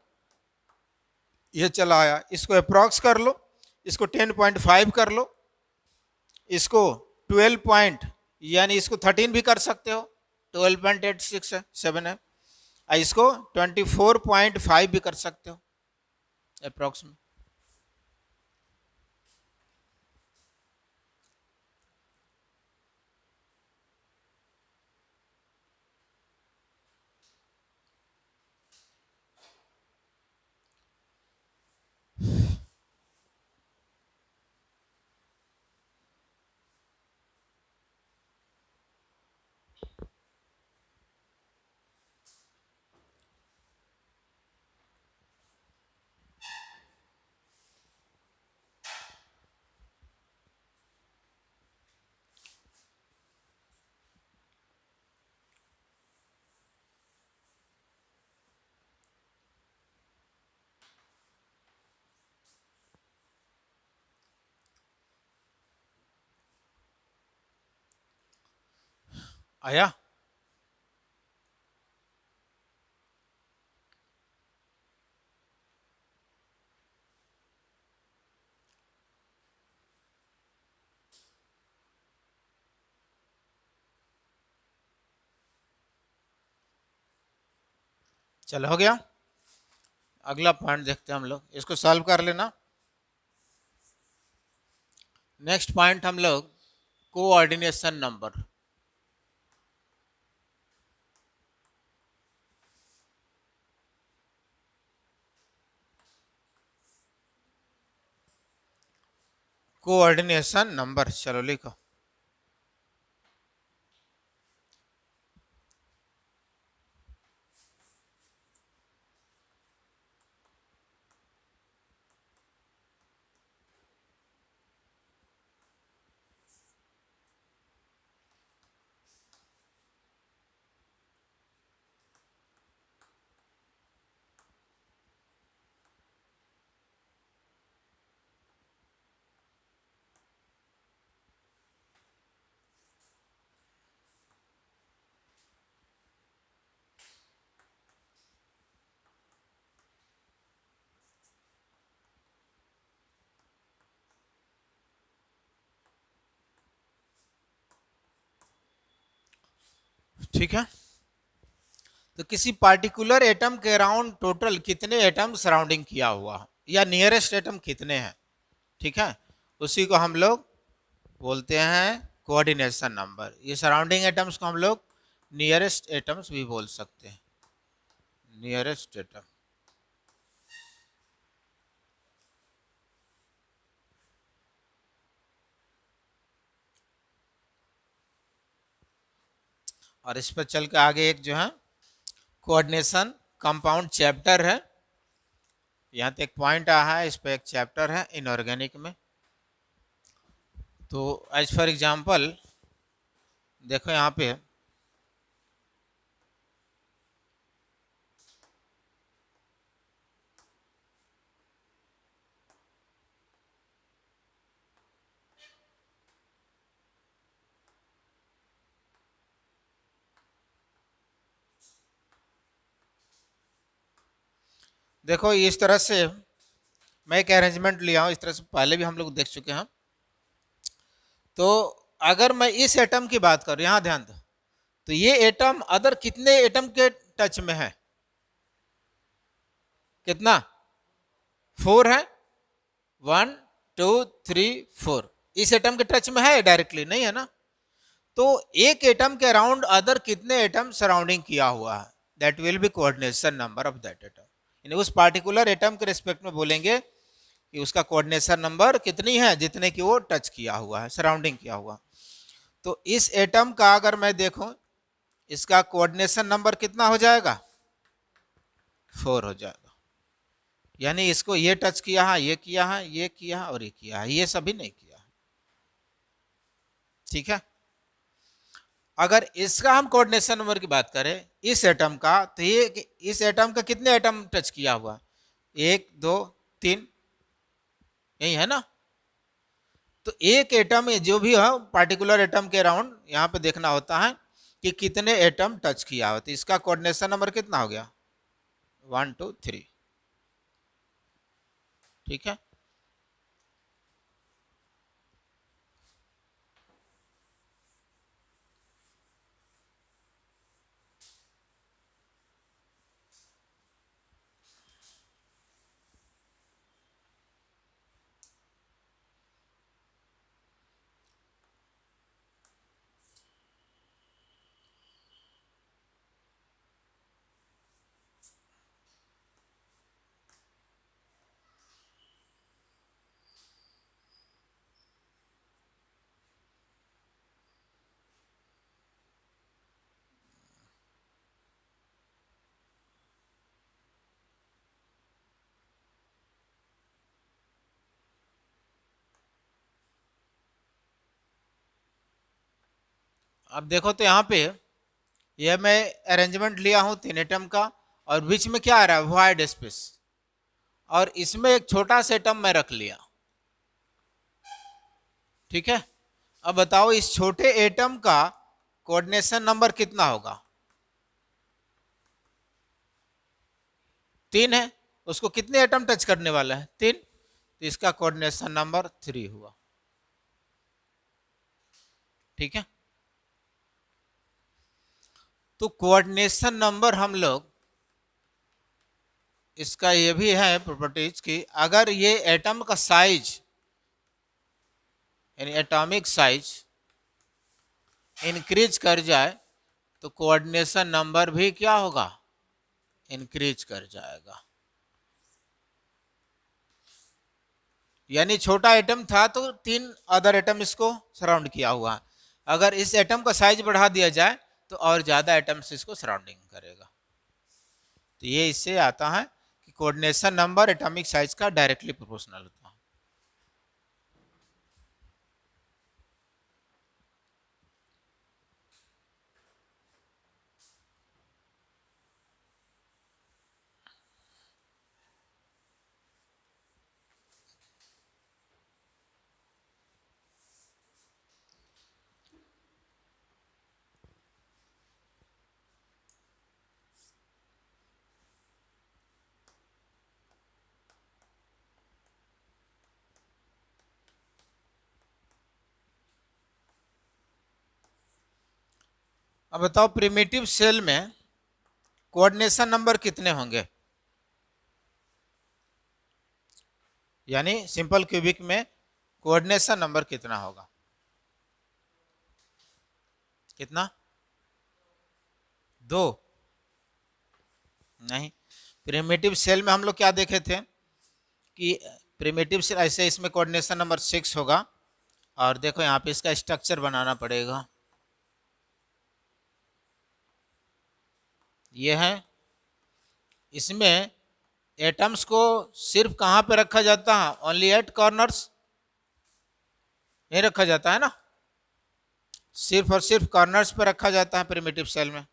ये चला आया, इसको अप्रॉक्स कर लो, इसको 10.5 कर लो, इसको 12 पॉइंट यानी इसको 13 भी कर सकते हो, 12.86 है 7 है, इसको 24.5 भी कर सकते हो अप्रॉक्सीमेट। आया? चलो हो गया। अगला पॉइंट देखते हैं हम लोग, इसको सॉल्व कर लेना। नेक्स्ट पॉइंट हम लोग कोऑर्डिनेशन नंबर। कोऑर्डिनेशन नंबर, चलो लिखो। ठीक है, तो किसी पार्टिकुलर एटम के अराउंड टोटल कितने एटम सराउंडिंग किया हुआ है, या नियरेस्ट एटम कितने हैं, ठीक है, उसी को हम लोग बोलते हैं कोऑर्डिनेशन नंबर। ये सराउंडिंग एटम्स को हम लोग नियरेस्ट एटम्स भी बोल सकते हैं, नियरेस्ट एटम। और इस पर चल के आगे एक जो है कोऑर्डिनेशन कंपाउंड चैप्टर है, यहाँ तक एक पॉइंट आया है, इस पर एक चैप्टर है इनऑर्गेनिक में। तो एज फॉर एग्जांपल देखो यहाँ पे देखो इस तरह से मैं एक अरेंजमेंट लिया हूँ, इस तरह से पहले भी हम लोग देख चुके हैं। तो अगर मैं इस एटम की बात करूं, यहां ध्यान दो, तो ये एटम अदर कितने एटम के टच में है, कितना, 4 है, 1 2 3 4। इस एटम के टच में है डायरेक्टली, नहीं है ना। तो एक एटम के अराउंड अदर कितने एटम सराउंडिंग किया हुआ है, that will be coordination number of that atom. यानी उस पार्टिकुलर एटम के रिस्पेक्ट में बोलेंगे कि उसका कोऑर्डिनेशन नंबर कितनी है, जितने की वो टच किया हुआ है, सराउंडिंग किया हुआ। तो इस एटम का अगर मैं देखूं, इसका कोऑर्डिनेशन नंबर कितना हो जाएगा, 4 हो जाएगा। यानी इसको ये टच किया है, ये किया है, ये किया है और ये किया है, ये सभी नहीं किया है, ठीक है। अगर इसका हम कोऑर्डिनेशन नंबर की बात करें इस एटम का, तो ये इस एटम का कितने एटम टच किया हुआ, 1 2 3, यही है ना। तो एक एटम जो भी है पार्टिकुलर एटम के अराउंड यहाँ पे देखना होता है कि कितने एटम टच किया हो। तो इसका कोऑर्डिनेशन नंबर कितना हो गया, 1 2 3, ठीक है। अब देखो तो यहाँ पे ये मैं अरेंजमेंट लिया हूँ 3 एटम का, और बीच में क्या आ रहा है, वॉइड स्पेस, और इसमें एक छोटा सा एटम मैं रख लिया, ठीक है। अब बताओ इस छोटे एटम का कोऑर्डिनेशन नंबर कितना होगा? 3 है, उसको कितने एटम टच करने वाला है? 3, तो इसका कोऑर्डिनेशन नंबर 3 हुआ। ठीक है, तो कोऑर्डिनेशन नंबर हम लोग इसका ये भी है प्रॉपर्टीज की, अगर ये एटम का साइज यानी एटॉमिक साइज इंक्रीज कर जाए तो कोऑर्डिनेशन नंबर भी क्या होगा? इंक्रीज कर जाएगा। यानी छोटा एटम था तो 3 अदर एटम इसको सराउंड किया हुआ है, अगर इस एटम का साइज बढ़ा दिया जाए तो और ज्यादा एटम्स इसको सराउंडिंग करेगा। तो ये इससे आता है कि कोऑर्डिनेशन नंबर एटॉमिक साइज का डायरेक्टली प्रोपोर्शनल होता है। अब बताओ प्रिमिटिव सेल में कोऑर्डिनेशन नंबर कितने होंगे? यानी सिंपल क्यूबिक में कोऑर्डिनेशन नंबर कितना होगा? कितना? 2? नहीं, प्रिमिटिव सेल में हम लोग क्या देखे थे कि प्रिमिटिव सेल ऐसे, इसमें कोऑर्डिनेशन नंबर 6 होगा। और देखो यहाँ पे इसका स्ट्रक्चर बनाना पड़ेगा। ये है, इसमें एटम्स को सिर्फ कहाँ पे रखा जाता है? ओनली एट कॉर्नर्स, नहीं रखा जाता है ना, सिर्फ और सिर्फ कॉर्नर्स पे रखा जाता है प्रिमिटिव सेल में।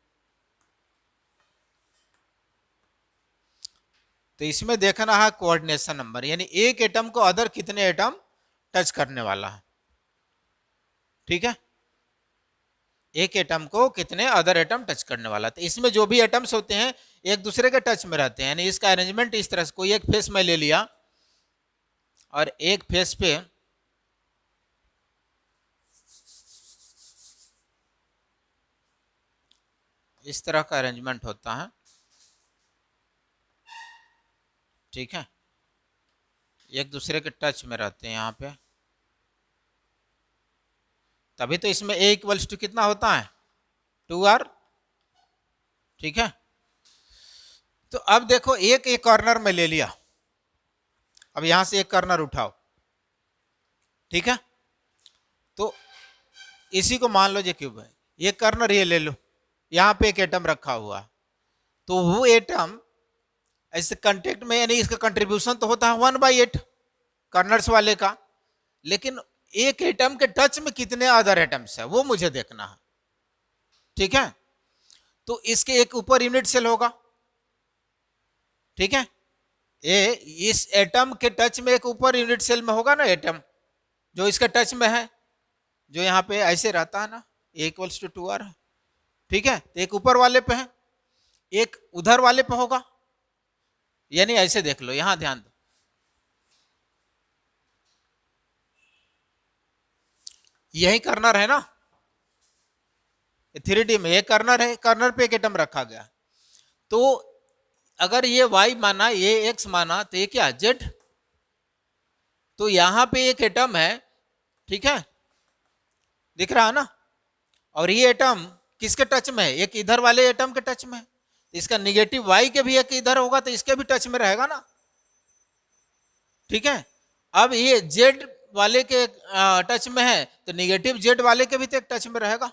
तो इसमें देखना है कोऑर्डिनेशन नंबर, यानी एक एटम को अदर कितने एटम टच करने वाला है। ठीक है, एक एटम को कितने अदर एटम टच करने वाला। तो इसमें जो भी एटम्स होते हैं एक दूसरे के टच में रहते हैं, यानी इसका अरेंजमेंट इस तरह से, कोई एक फेस में ले लिया और एक फेस पे इस तरह का अरेंजमेंट होता है। ठीक है, एक दूसरे के टच में रहते हैं यहाँ पे, तभी तो इसमें A इक्वल्स टू कितना होता है? 2R। ठीक है, तो अब देखो एक कॉर्नर में ले लिया, अब यहां से एक कॉर्नर उठाओ। ठीक है, तो इसी को मान लो ये क्यूब है, ये कॉर्नर ये ले लो, यहां पे एक एटम रखा हुआ, तो वो एटम ऐसे कांटेक्ट में, यानी इसका कंट्रीब्यूशन तो होता है 1/8 कॉर्नर्स वाले का, लेकिन एक एटम के टच में कितने अदर एटम्स है वो मुझे देखना है। ठीक है, तो इसके एक ऊपर यूनिट सेल होगा। ठीक है, इस एटम के टच में एक ऊपर यूनिट सेल में होगा ना एटम जो इसका टच में है, जो यहाँ पे ऐसे रहता है ना, A इक्वल्स टू 2R है। ठीक है, तो एक ऊपर वाले पे है, एक उधर वाले पे होगा, यानी ऐसे देख लो, यहां ध्यान दो, यही कर्नर है ना 3D में, ये कर्नर है, कर्नर पे एक एटम रखा गया। तो अगर ये Y माना, ये X माना, तो ये क्या Z, तो यहां पे एक एटम है। ठीक है, दिख रहा है ना, और ये एटम किसके टच में है? एक इधर वाले एटम के टच में है, इसका निगेटिव Y के भी एक इधर होगा तो इसके भी टच में रहेगा ना। ठीक है, अब ये Z वाले के टच में है तो निगेटिव Z वाले के भी तो एक टच में रहेगा,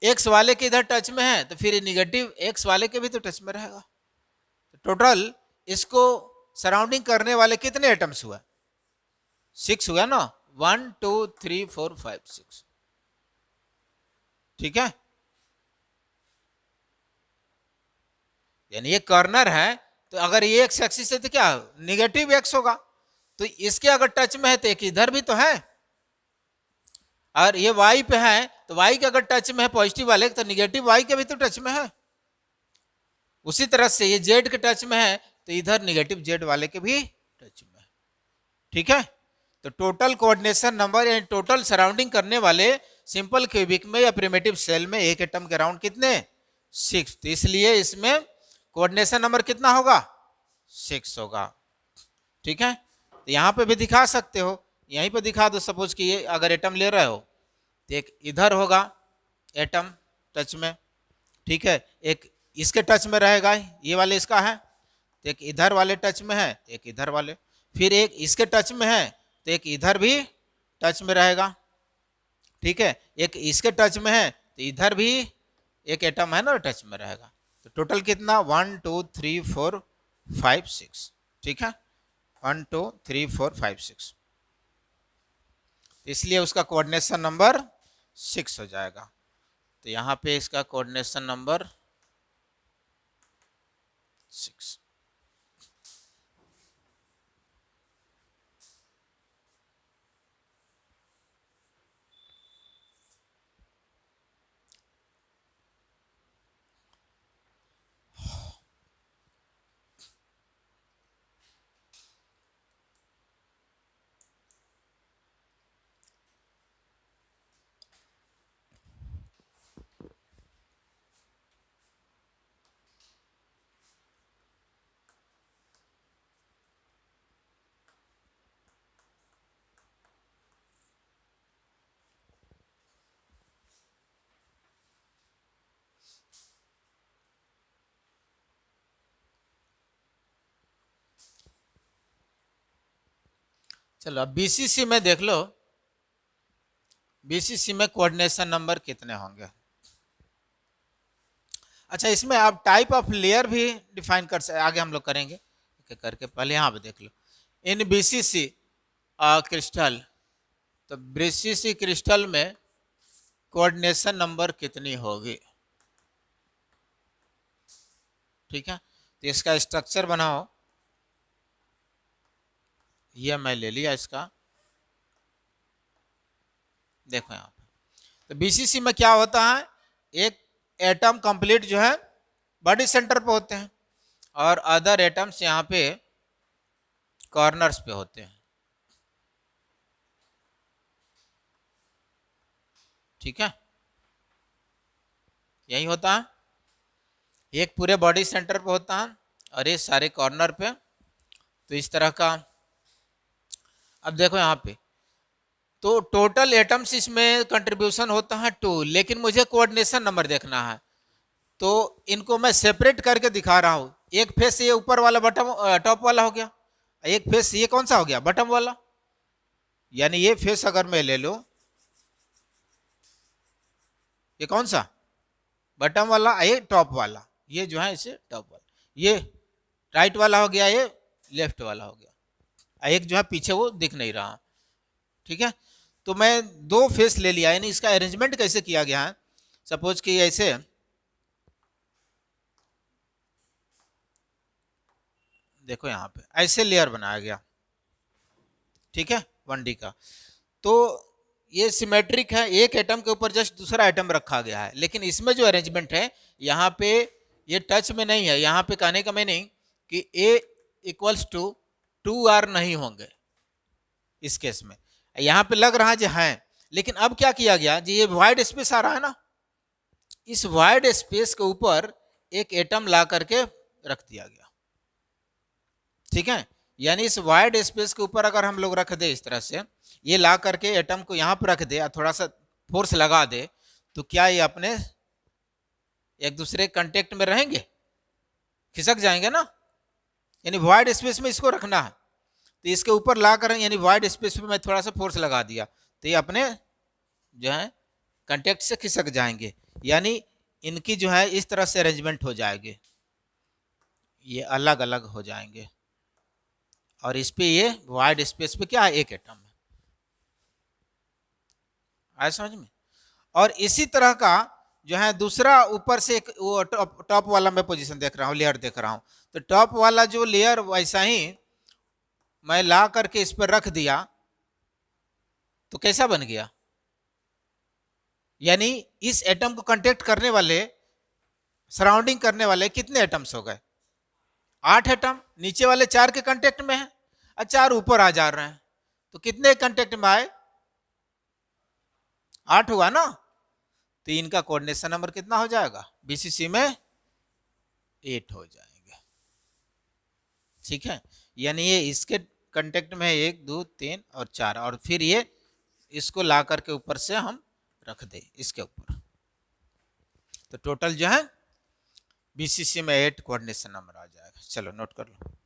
X वाले के इधर टच में है तो फिर निगेटिव X वाले के भी तो टच में रहेगा। तो टोटल इसको सराउंडिंग करने वाले कितने एटम्स हुआ? 6 हुआ ना, 1 2 3 4 5 6। ठीक है, यानी ये कॉर्नर है, तो अगर ये एक्स एक्सिस है तो क्या निगेटिव एक्स होगा, तो इसके अगर टच में है तो एक इधर भी तो है, और ये वाई पे है तो y के अगर टच में है पॉजिटिव वाले तो निगेटिव y के भी तो टच में है। उसी तरह से ये z के टच में है तो इधर निगेटिव z वाले के भी टच में है। ठीक है, तो टोटल कोऑर्डिनेशन नंबर यानी टोटल सराउंडिंग करने वाले सिंपल क्यूबिक में या प्रिमिटिव सेल में एक एटम के अराउंड कितने 6, तो इसलिए इसमें कोऑर्डिनेशन नंबर कितना होगा 6 होगा। ठीक है, तो यहाँ पे भी दिखा सकते हो, यहीं पे दिखा दो। सपोज कि ये अगर एटम ले रहे हो तो एक इधर होगा एटम टच में, ठीक है, एक इसके टच में रहेगा, ये वाले इसका है, तो एक इधर वाले टच में है, एक इधर वाले, फिर एक इसके टच में है तो एक इधर भी टच में रहेगा। ठीक है, एक इसके टच में है तो इधर भी एक एटम है ना टच में रहेगा। तो टोटल कितना 1 2 3 4 5 6। ठीक है, 1 2 3 4 5 6, इसलिए उसका कोऑर्डिनेशन नंबर 6 हो जाएगा। तो यहाँ पे इसका कोऑर्डिनेशन नंबर 6। चलो अब बीसीसी में देख लो, बीसीसी में कोऑर्डिनेशन नंबर कितने होंगे। अच्छा, इसमें आप टाइप ऑफ लेयर भी डिफाइन कर सकते, आगे हम लोग करेंगे करके, पहले यहाँ पे देख लो इन बीसीसी क्रिस्टल। तो बीसीसी क्रिस्टल में कोऑर्डिनेशन नंबर कितनी होगी। ठीक है, तो इसका स्ट्रक्चर बनाओ, ये मैं ले लिया इसका, देखो यहाँ पे। तो बीसीसी में क्या होता है, एक एटम कंप्लीट जो है बॉडी सेंटर पे होते हैं और अदर एटम्स यहाँ पे कॉर्नर्स पे होते हैं। ठीक है, यही होता है, एक पूरे बॉडी सेंटर पे होता है और ये सारे कॉर्नर पे। तो इस तरह का, अब देखो यहाँ पे तो टोटल एटम्स इसमें कंट्रीब्यूशन होता है 2, लेकिन मुझे कोऑर्डिनेशन नंबर देखना है, तो इनको मैं सेपरेट करके दिखा रहा हूँ। एक फेस ये ऊपर वाला बटन टॉप वाला हो गया, एक फेस ये कौन सा हो गया बटम वाला। यानी ये फेस अगर मैं ले लूं, ये कौन सा बटम वाला, ये टॉप वाला, ये जो है इसे टॉप वाला, ये राइट वाला हो गया, ये लेफ्ट वाला हो गया, एक जो है पीछे वो दिख नहीं रहा। ठीक है, तो मैं 2 फेस ले लिया। यानी इसका अरेंजमेंट कैसे किया गया है, सपोज कि ऐसे देखो यहाँ पे ऐसे लेयर बनाया गया। ठीक है, 1D का, तो ये सिमेट्रिक है, एक एटम के ऊपर जस्ट दूसरा एटम रखा गया है। लेकिन इसमें जो अरेंजमेंट है यहाँ पे ये टच में नहीं है। यहाँ पे कहने का मीनिंग कि A इक्वल्स टू 2R नहीं होंगे इस केस में। यहाँ पे लग रहा है जो है, लेकिन अब क्या किया गया जी, ये वाइड स्पेस आ रहा है ना, इस वाइड स्पेस के ऊपर एक एटम ला करके रख दिया गया। ठीक है, यानी इस वाइड स्पेस के ऊपर अगर हम लोग रख दे इस तरह से, ये ला करके एटम को यहाँ पर रख दे, थोड़ा सा फोर्स लगा दे, तो क्या ये अपने एक दूसरे कांटेक्ट में रहेंगे, खिसक जाएंगे ना। यानी वाइड स्पेस में इसको रखना है, तो इसके ऊपर ला कर, यानी वाइड स्पेस में मैं थोड़ा सा फोर्स लगा दिया तो ये अपने जो है कांटेक्ट से खिसक जाएंगे। यानी इनकी जो है इस तरह से अरेंजमेंट हो जाएगी, ये अलग अलग हो जाएंगे और इस पे ये वाइड स्पेस पे क्या है एक एटम है। आया समझ में। और इसी तरह का जो है दूसरा ऊपर से एक वो टॉप वाला मैं पोजीशन देख रहा हूँ, लेयर देख रहा हूँ, तो टॉप वाला जो लेयर वैसा ही मैं ला करके इस पर रख दिया तो कैसा बन गया, यानी इस एटम को कांटेक्ट करने वाले, सराउंडिंग करने वाले कितने एटम्स हो गए? 8 एटम। नीचे वाले 4 के कांटेक्ट में है और 4 ऊपर आ जा रहे हैं, तो कितने कांटेक्ट में आए? 8 हुआ ना। तो इनका कोऑर्डिनेशन नंबर कितना हो जाएगा? बीसीसी में 8 हो जाएंगे। ठीक है, यानी ये इसके कांटेक्ट में है 1 2 3 और 4, और फिर ये इसको ला करके ऊपर से हम रख दे इसके ऊपर, तो टोटल जो है बीसीसी में 8 कोऑर्डिनेशन नंबर आ जाएगा। चलो नोट कर लो।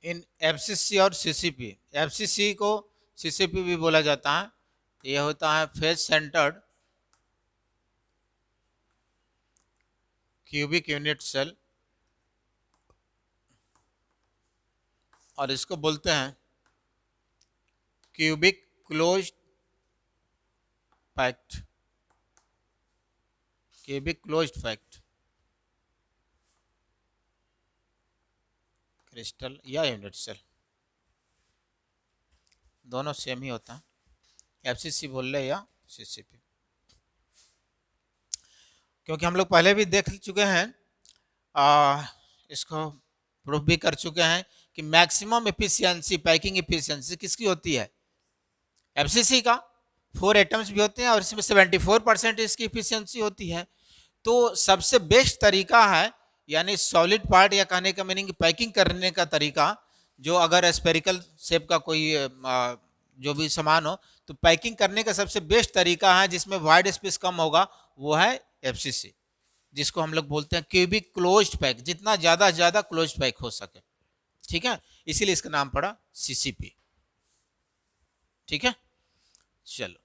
इन एफसीसी और सीसीपी, एफसीसी को सीसीपी भी बोला जाता है, यह होता है face centred cubic unit cell, और इसको बोलते हैं cubic closed packed, cubic closed packed crystal या यूनिट सेल, दोनों सेम ही होता है, एफसीसी बोल रहे या सीसीपी। क्योंकि हम लोग पहले भी देख चुके हैं, इसको प्रूफ भी कर चुके हैं कि मैक्सिमम एफिशिएंसी, पैकिंग एफिशिएंसी किसकी होती है? एफसीसी का। 4 एटम्स भी होते हैं और इसमें 74% इसकी एफिशिएंसी होती है। तो सबसे बेस्ट तरीका है, यानी सॉलिड पार्ट या कहने का मीनिंग पैकिंग करने का तरीका, जो अगर स्फेरिकल शेप का कोई जो भी सामान हो, तो पैकिंग करने का सबसे बेस्ट तरीका है जिसमें वाइड स्पेस कम होगा, वो है एफसीसी, जिसको हम लोग बोलते हैं क्यूबिक क्लोज्ड पैक, जितना ज्यादा क्लोज्ड पैक हो सके। ठीक है, इसीलिए इसका नाम पड़ा सीसीपी। ठीक है, चलो,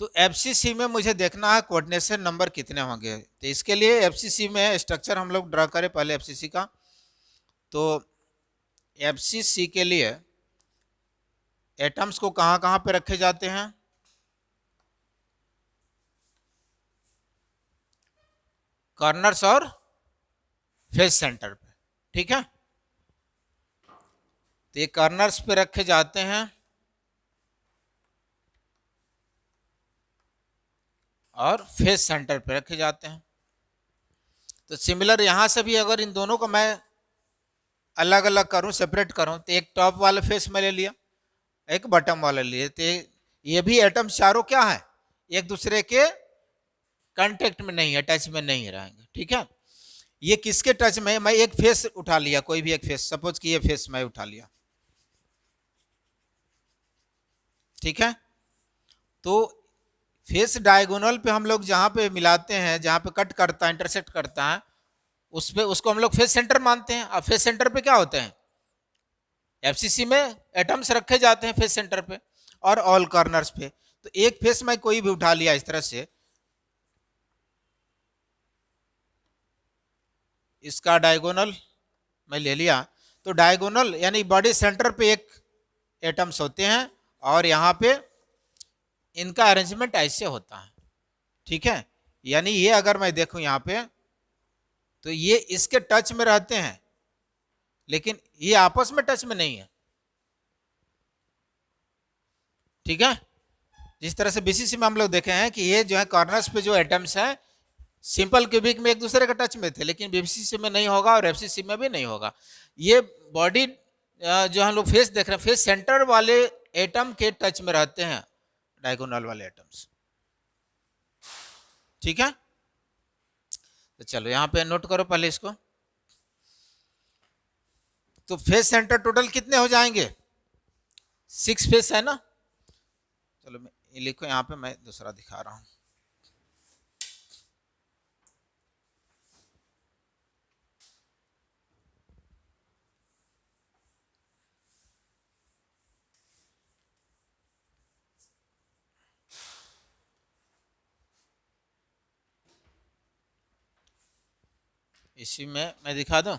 तो एफसीसी में मुझे देखना है कोऑर्डिनेशन नंबर कितने होंगे। तो इसके लिए एफसीसी में स्ट्रक्चर हम लोग ड्रा करें पहले एफसीसी का। तो एफसीसी के लिए एटम्स को कहाँ कहाँ पे रखे जाते हैं? कॉर्नर्स और फेस सेंटर पे। ठीक है, तो ये कॉर्नर्स पे रखे जाते हैं और फेस सेंटर पे रखे जाते हैं। तो सिमिलर यहां से भी अगर इन दोनों को मैं अलग अलग करूं, सेपरेट करूं, तो एक टॉप वाला फेस में ले लिया, एक बॉटम वाला ले लिया, तो ये भी एटम्स चारों क्या है? एक दूसरे के कांटेक्ट में नहीं है, टच में नहीं रहेंगे। ठीक है, ये किसके टच में है? मैं एक फेस उठा लिया, कोई भी एक फेस, सपोज कि ये फेस मैं उठा लिया। ठीक है, तो फेस डायगोनल पे हम लोग जहां पे मिलाते हैं, जहां पे कट करता है, इंटरसेक्ट करता है, उस पे उसको हम लोग फेस सेंटर मानते हैं। अब फेस सेंटर पे क्या होते हैं? एफसीसी में एटम्स रखे जाते हैं फेस सेंटर पे और ऑल कॉर्नर्स पे। तो एक फेस में कोई भी उठा लिया इस तरह से, इसका डायगोनल मैं ले लिया, तो डायगोनल यानी बॉडी सेंटर पे एक एटम्स होते हैं और यहाँ पे इनका अरेंजमेंट ऐसे होता है। ठीक है, यानी ये अगर मैं देखूं यहाँ पे, तो ये इसके टच में रहते हैं, लेकिन ये आपस में टच में नहीं है। ठीक है, जिस तरह से बीसीसी में हम लोग देखे हैं कि ये जो है कॉर्नर्स पे जो एटम्स हैं सिंपल क्यूबिक में एक दूसरे के टच में थे, लेकिन बीसीसी में नहीं होगा और एफसीसी में भी नहीं होगा। ये बॉडी जो हम लोग फेस देख रहे हैं, फेस सेंटर वाले एटम के टच में रहते हैं डायगोनल वाले एटम्स। ठीक है, तो चलो यहाँ पे नोट करो पहले इसको। तो फेस सेंटर टोटल कितने हो जाएंगे, 6 फेस है ना। चलो मैं ये लिखो, यहाँ पे मैं दूसरा दिखा रहा हूँ। इसी में मैं दिखा दूं,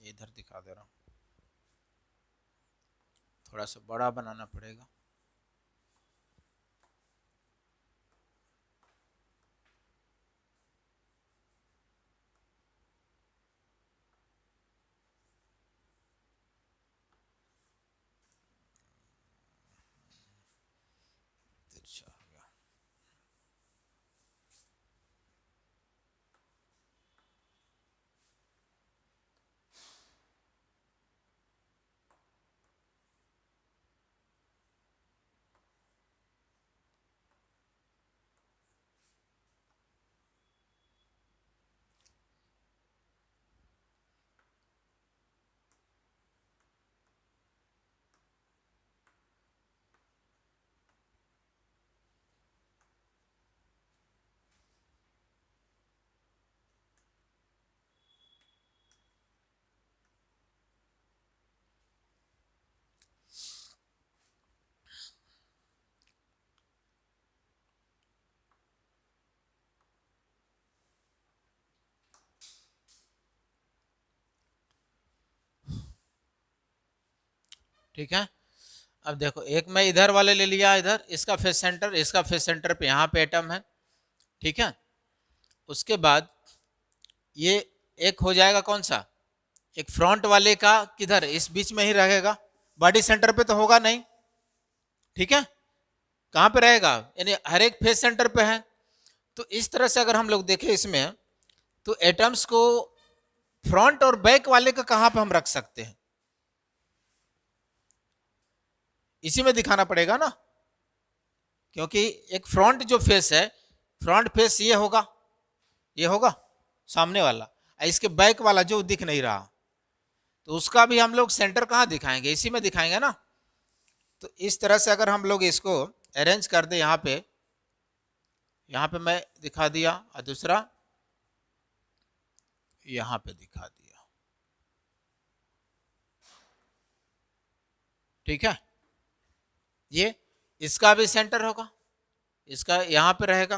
इधर दिखा दे रहा हूँ, थोड़ा सा बड़ा बनाना पड़ेगा। तिरछा हो गया। ठीक है, अब देखो एक मैं इधर वाले ले लिया, इधर इसका फेस सेंटर, इसका फेस सेंटर पे यहाँ पे एटम है। ठीक है, उसके बाद ये एक हो जाएगा कौन सा, एक फ्रंट वाले का किधर, इस बीच में ही रहेगा, बॉडी सेंटर पे तो होगा नहीं। ठीक है, कहाँ पे रहेगा, यानी हर एक फेस सेंटर पे है। तो इस तरह से अगर हम लोग देखें इसमें, तो एटम्स को फ्रंट और बैक वाले का कहाँ पे हम रख सकते हैं, इसी में दिखाना पड़ेगा ना, क्योंकि एक फ्रंट जो फेस है, फ्रंट फेस ये होगा, ये होगा सामने वाला, इसके बैक वाला जो दिख नहीं रहा, तो उसका भी हम लोग सेंटर कहाँ दिखाएंगे, इसी में दिखाएंगे ना। तो इस तरह से अगर हम लोग इसको अरेंज कर दे, यहाँ पे मैं दिखा दिया, और दूसरा यहाँ पे दिखा दिया। ठीक है, ये इसका भी सेंटर होगा, इसका यहाँ पे रहेगा।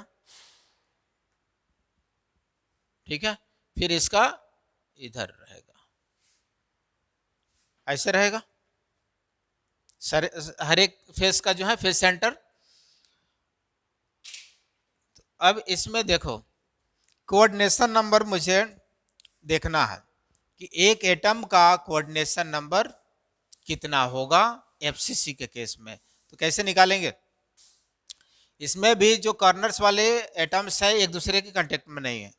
ठीक है, फिर इसका इधर रहेगा, ऐसे रहेगा सर, हर एक फेस का जो है फेस सेंटर। तो अब इसमें देखो, कोऑर्डिनेशन नंबर मुझे देखना है कि एक एटम का कोऑर्डिनेशन नंबर कितना होगा एफसीसी के केस में। तो कैसे निकालेंगे, इसमें भी जो कॉर्नर्स वाले एटम्स है एक दूसरे के कांटेक्ट में नहीं है,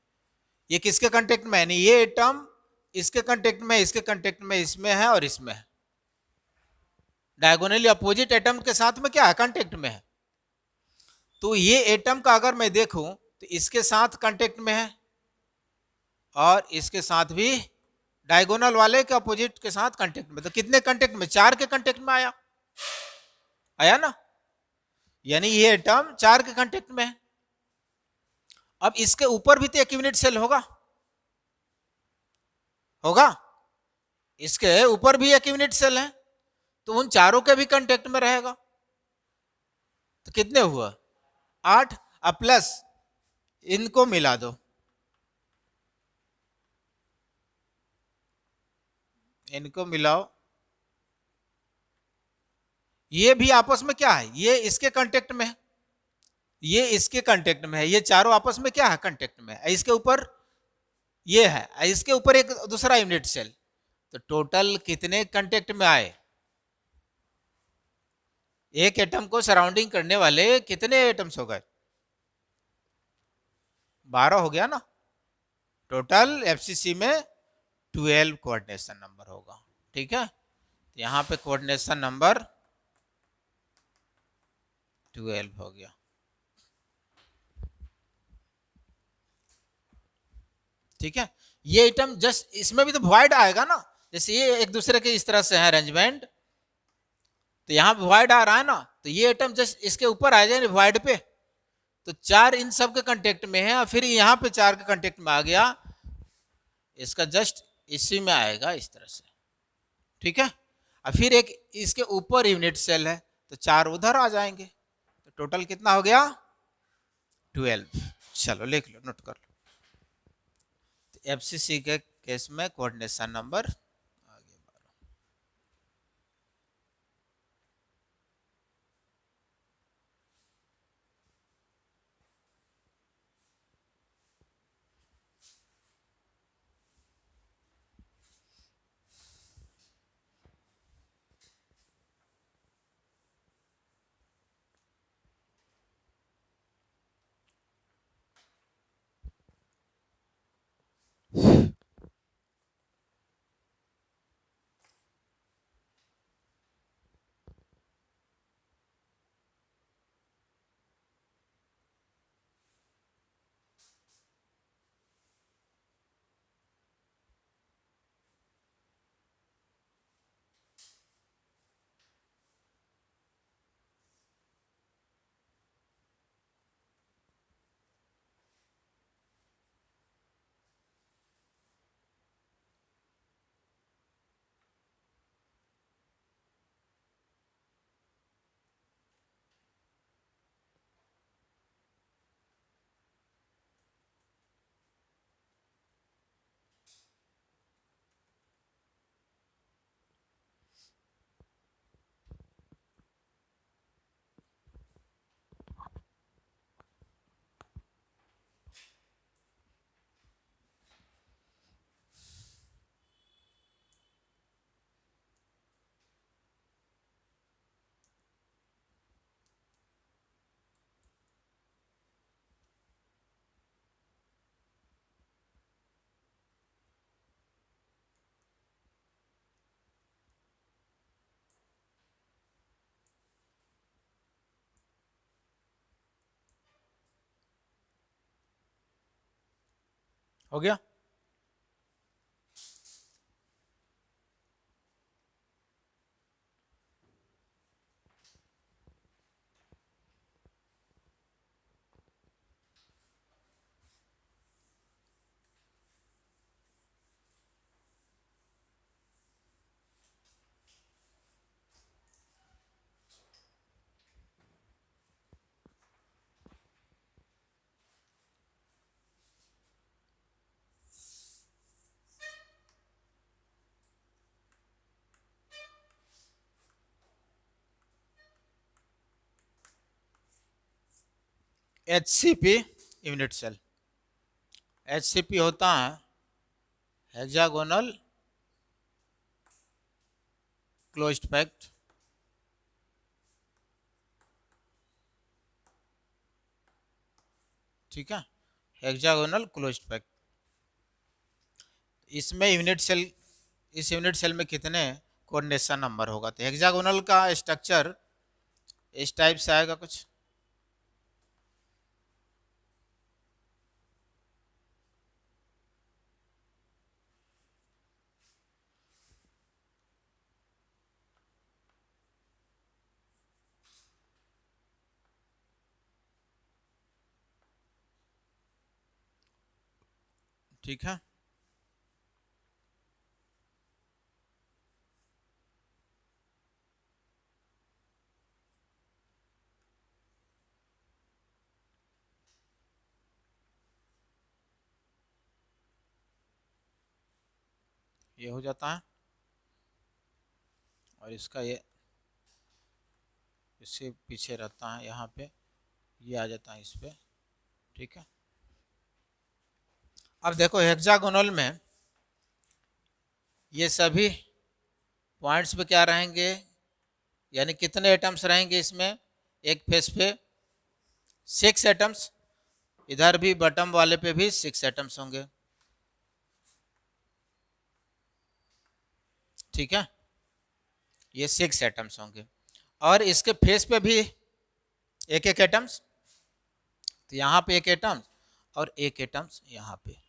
ये किसके कांटेक्ट में है, नहीं ये एटम इसके कांटेक्ट में, इसके कांटेक्ट में, इसमें है और इसमें है, डायगोनली अपोजिट एटम के साथ में क्या है, कांटेक्ट में है। तो ये एटम का अगर मैं देखूं तो इसके साथ कांटेक्ट में है, और इसके साथ भी डायगोनल वाले के अपोजिट के साथ कांटेक्ट में। तो कितने कांटेक्ट में, 4 के कांटेक्ट में आया, आया ना, यानी ये एटम 4 के कांटेक्ट में है। अब इसके ऊपर भी तो एक यूनिट सेल होगा, होगा, इसके ऊपर भी एक यूनिट सेल है, तो उन चारों के भी कांटेक्ट में रहेगा। तो कितने हुआ, 8, अब प्लस इनको मिला दो, इनको मिलाओ, ये भी आपस में क्या है, ये इसके कांटेक्ट में है, ये इसके कांटेक्ट में है, ये चारों आपस में क्या है, कांटेक्ट में है। इसके ऊपर ये है, इसके ऊपर एक दूसरा यूनिट सेल, तो टोटल कितने कांटेक्ट में आए, एक एटम को सराउंडिंग करने वाले कितने एटम्स हो गए, 12 हो गया ना। टोटल एफसीसी में 12 कोऑर्डिनेशन नंबर होगा। ठीक है, यहाँ पे कोऑर्डिनेशन नंबर 12 हो गया। ठीक है, ये आइटम जस्ट इसमें भी तो वॉइड आएगा ना, जैसे ये एक दूसरे के इस तरह से है अरेंजमेंट, तो यहाँ पे वॉइड आ रहा है ना, तो ये आइटम जस्ट इसके ऊपर आ जाए वॉइड पे, तो 4 इन सब के कांटेक्ट में है और फिर यहाँ पे 4 के कांटेक्ट में आ गया, इसका जस्ट इसी में आएगा इस तरह से, ठीक है। और फिर एक इसके ऊपर यूनिट सेल है, तो 4 उधर आ जाएंगे, तो टोटल कितना हो गया 12। चलो लिख लो, नोट कर लो। तो एफसीसी के केस में कोऑर्डिनेशन नंबर आगे 12। हो गया। एचसीपी यूनिट सेल, एचसीपी होता है हेक्सागोनल क्लोज्ड पैक्ट, ठीक है, हेक्सागोनल क्लोज्ड पैक्ट। इसमें यूनिट सेल, इस यूनिट सेल में कितने कोऑर्डिनेशन नंबर होगा, तो हेक्सागोनल का स्ट्रक्चर इस टाइप से आएगा कुछ, ठीक है। ये हो जाता है और इसका ये इससे पीछे रहता है, यहाँ पे ये आ जाता है इस पे, ठीक है। अब देखो हेक्सागोनल में ये सभी पॉइंट्स पे क्या रहेंगे, यानी कितने एटम्स रहेंगे इसमें, एक फेस पे 6 एटम्स, इधर भी बटम वाले पे भी 6 एटम्स होंगे, ठीक है, ये 6 एटम्स होंगे। और इसके फेस पे भी एक एक एटम्स, तो यहाँ पे एक एटम्स और एक एटम्स यहाँ पे,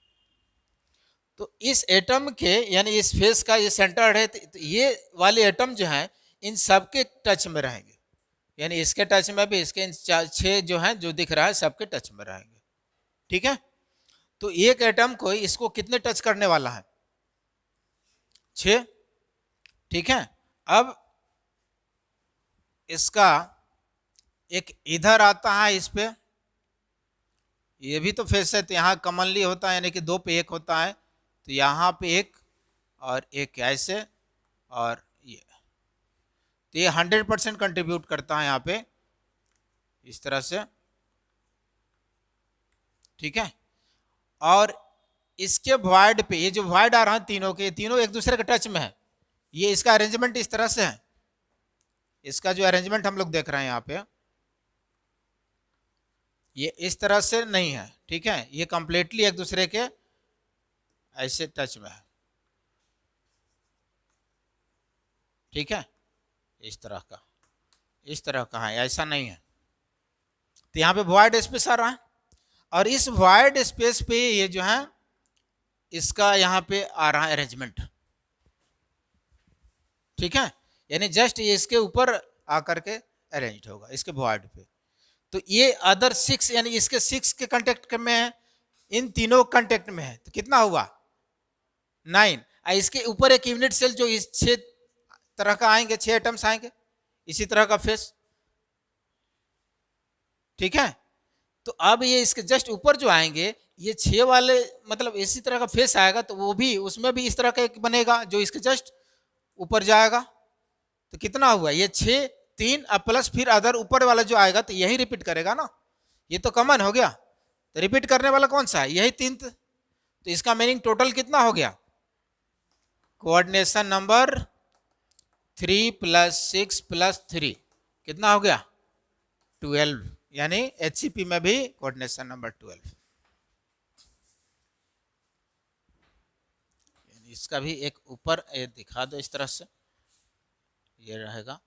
तो इस एटम के यानी इस फेस का ये सेंटर है, तो ये वाले एटम जो हैं इन सबके टच में रहेंगे, यानी इसके टच में भी, इसके इन 6 जो हैं जो दिख रहा है सबके टच में रहेंगे। ठीक है, तो एक एटम को इसको कितने टच करने वाला है? 6। ठीक है, अब इसका एक इधर आता है इस पे, ये भी तो फेस है, तो यहाँ कॉमनली होता है यानी कि 2 पे 1 होता है, तो यहाँ पे 1 और एक ऐसे, और ये, तो ये 100% कंट्रीब्यूट करता है यहाँ पे इस तरह से। ठीक है, और इसके वॉइड पे ये जो वॉइड आ रहा है तीनों के, तीनों एक दूसरे के टच में है। ये इसका अरेंजमेंट इस तरह से है, इसका जो अरेंजमेंट हम लोग देख रहे हैं यहाँ पे, ये इस तरह से नहीं है। ठीक है, ये कंप्लीटली एक दूसरे के ऐसे टच में है। ठीक है, इस तरह का है, ऐसा नहीं है। तो यहाँ पे वॉइड स्पेस आ रहा है, और इस वॉइड स्पेस पे ये जो है इसका यहाँ पे आ रहा है अरेंजमेंट। ठीक है, यानी जस्ट ये इसके ऊपर आकर के अरेंज होगा इसके वॉइड पे। तो ये अदर 6 यानी इसके 6 के कांटेक्ट में है, इन तीनों कांटेक्ट में है, तो कितना हुआ? 9। इसके ऊपर एक यूनिट सेल जो इस 6 तरह का आएंगे, 6 एटम्स आएंगे इसी तरह का फेस। ठीक है, तो अब ये इसके जस्ट ऊपर जो आएंगे ये 6 वाले, मतलब इसी तरह का फेस आएगा, तो वो भी उसमें भी इस तरह का एक बनेगा जो इसके जस्ट ऊपर जाएगा। तो कितना हुआ? ये 6, 3 अब प्लस फिर अदर ऊपर वाला जो आएगा तो यही रिपीट करेगा ना, ये तो कॉमन हो गया। तो रिपीट करने वाला कौन सा है? यही 3। तो इसका मीनिंग टोटल कितना हो गया? कोऑर्डिनेशन नंबर 3 + 6 + 3 कितना हो गया? 12, यानी HCP में भी कोऑर्डिनेशन नंबर 12। इसका भी एक ऊपर दिखा दो इस तरह से, ये रहेगा।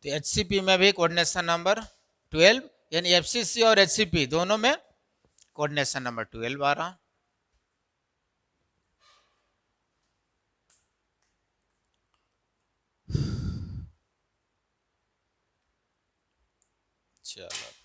तो HCP में भी कोऑर्डिनेशन नंबर 12, यानी FCC और HCP दोनों में कोऑर्डिनेशन नंबर 12 आ रहा। चलो।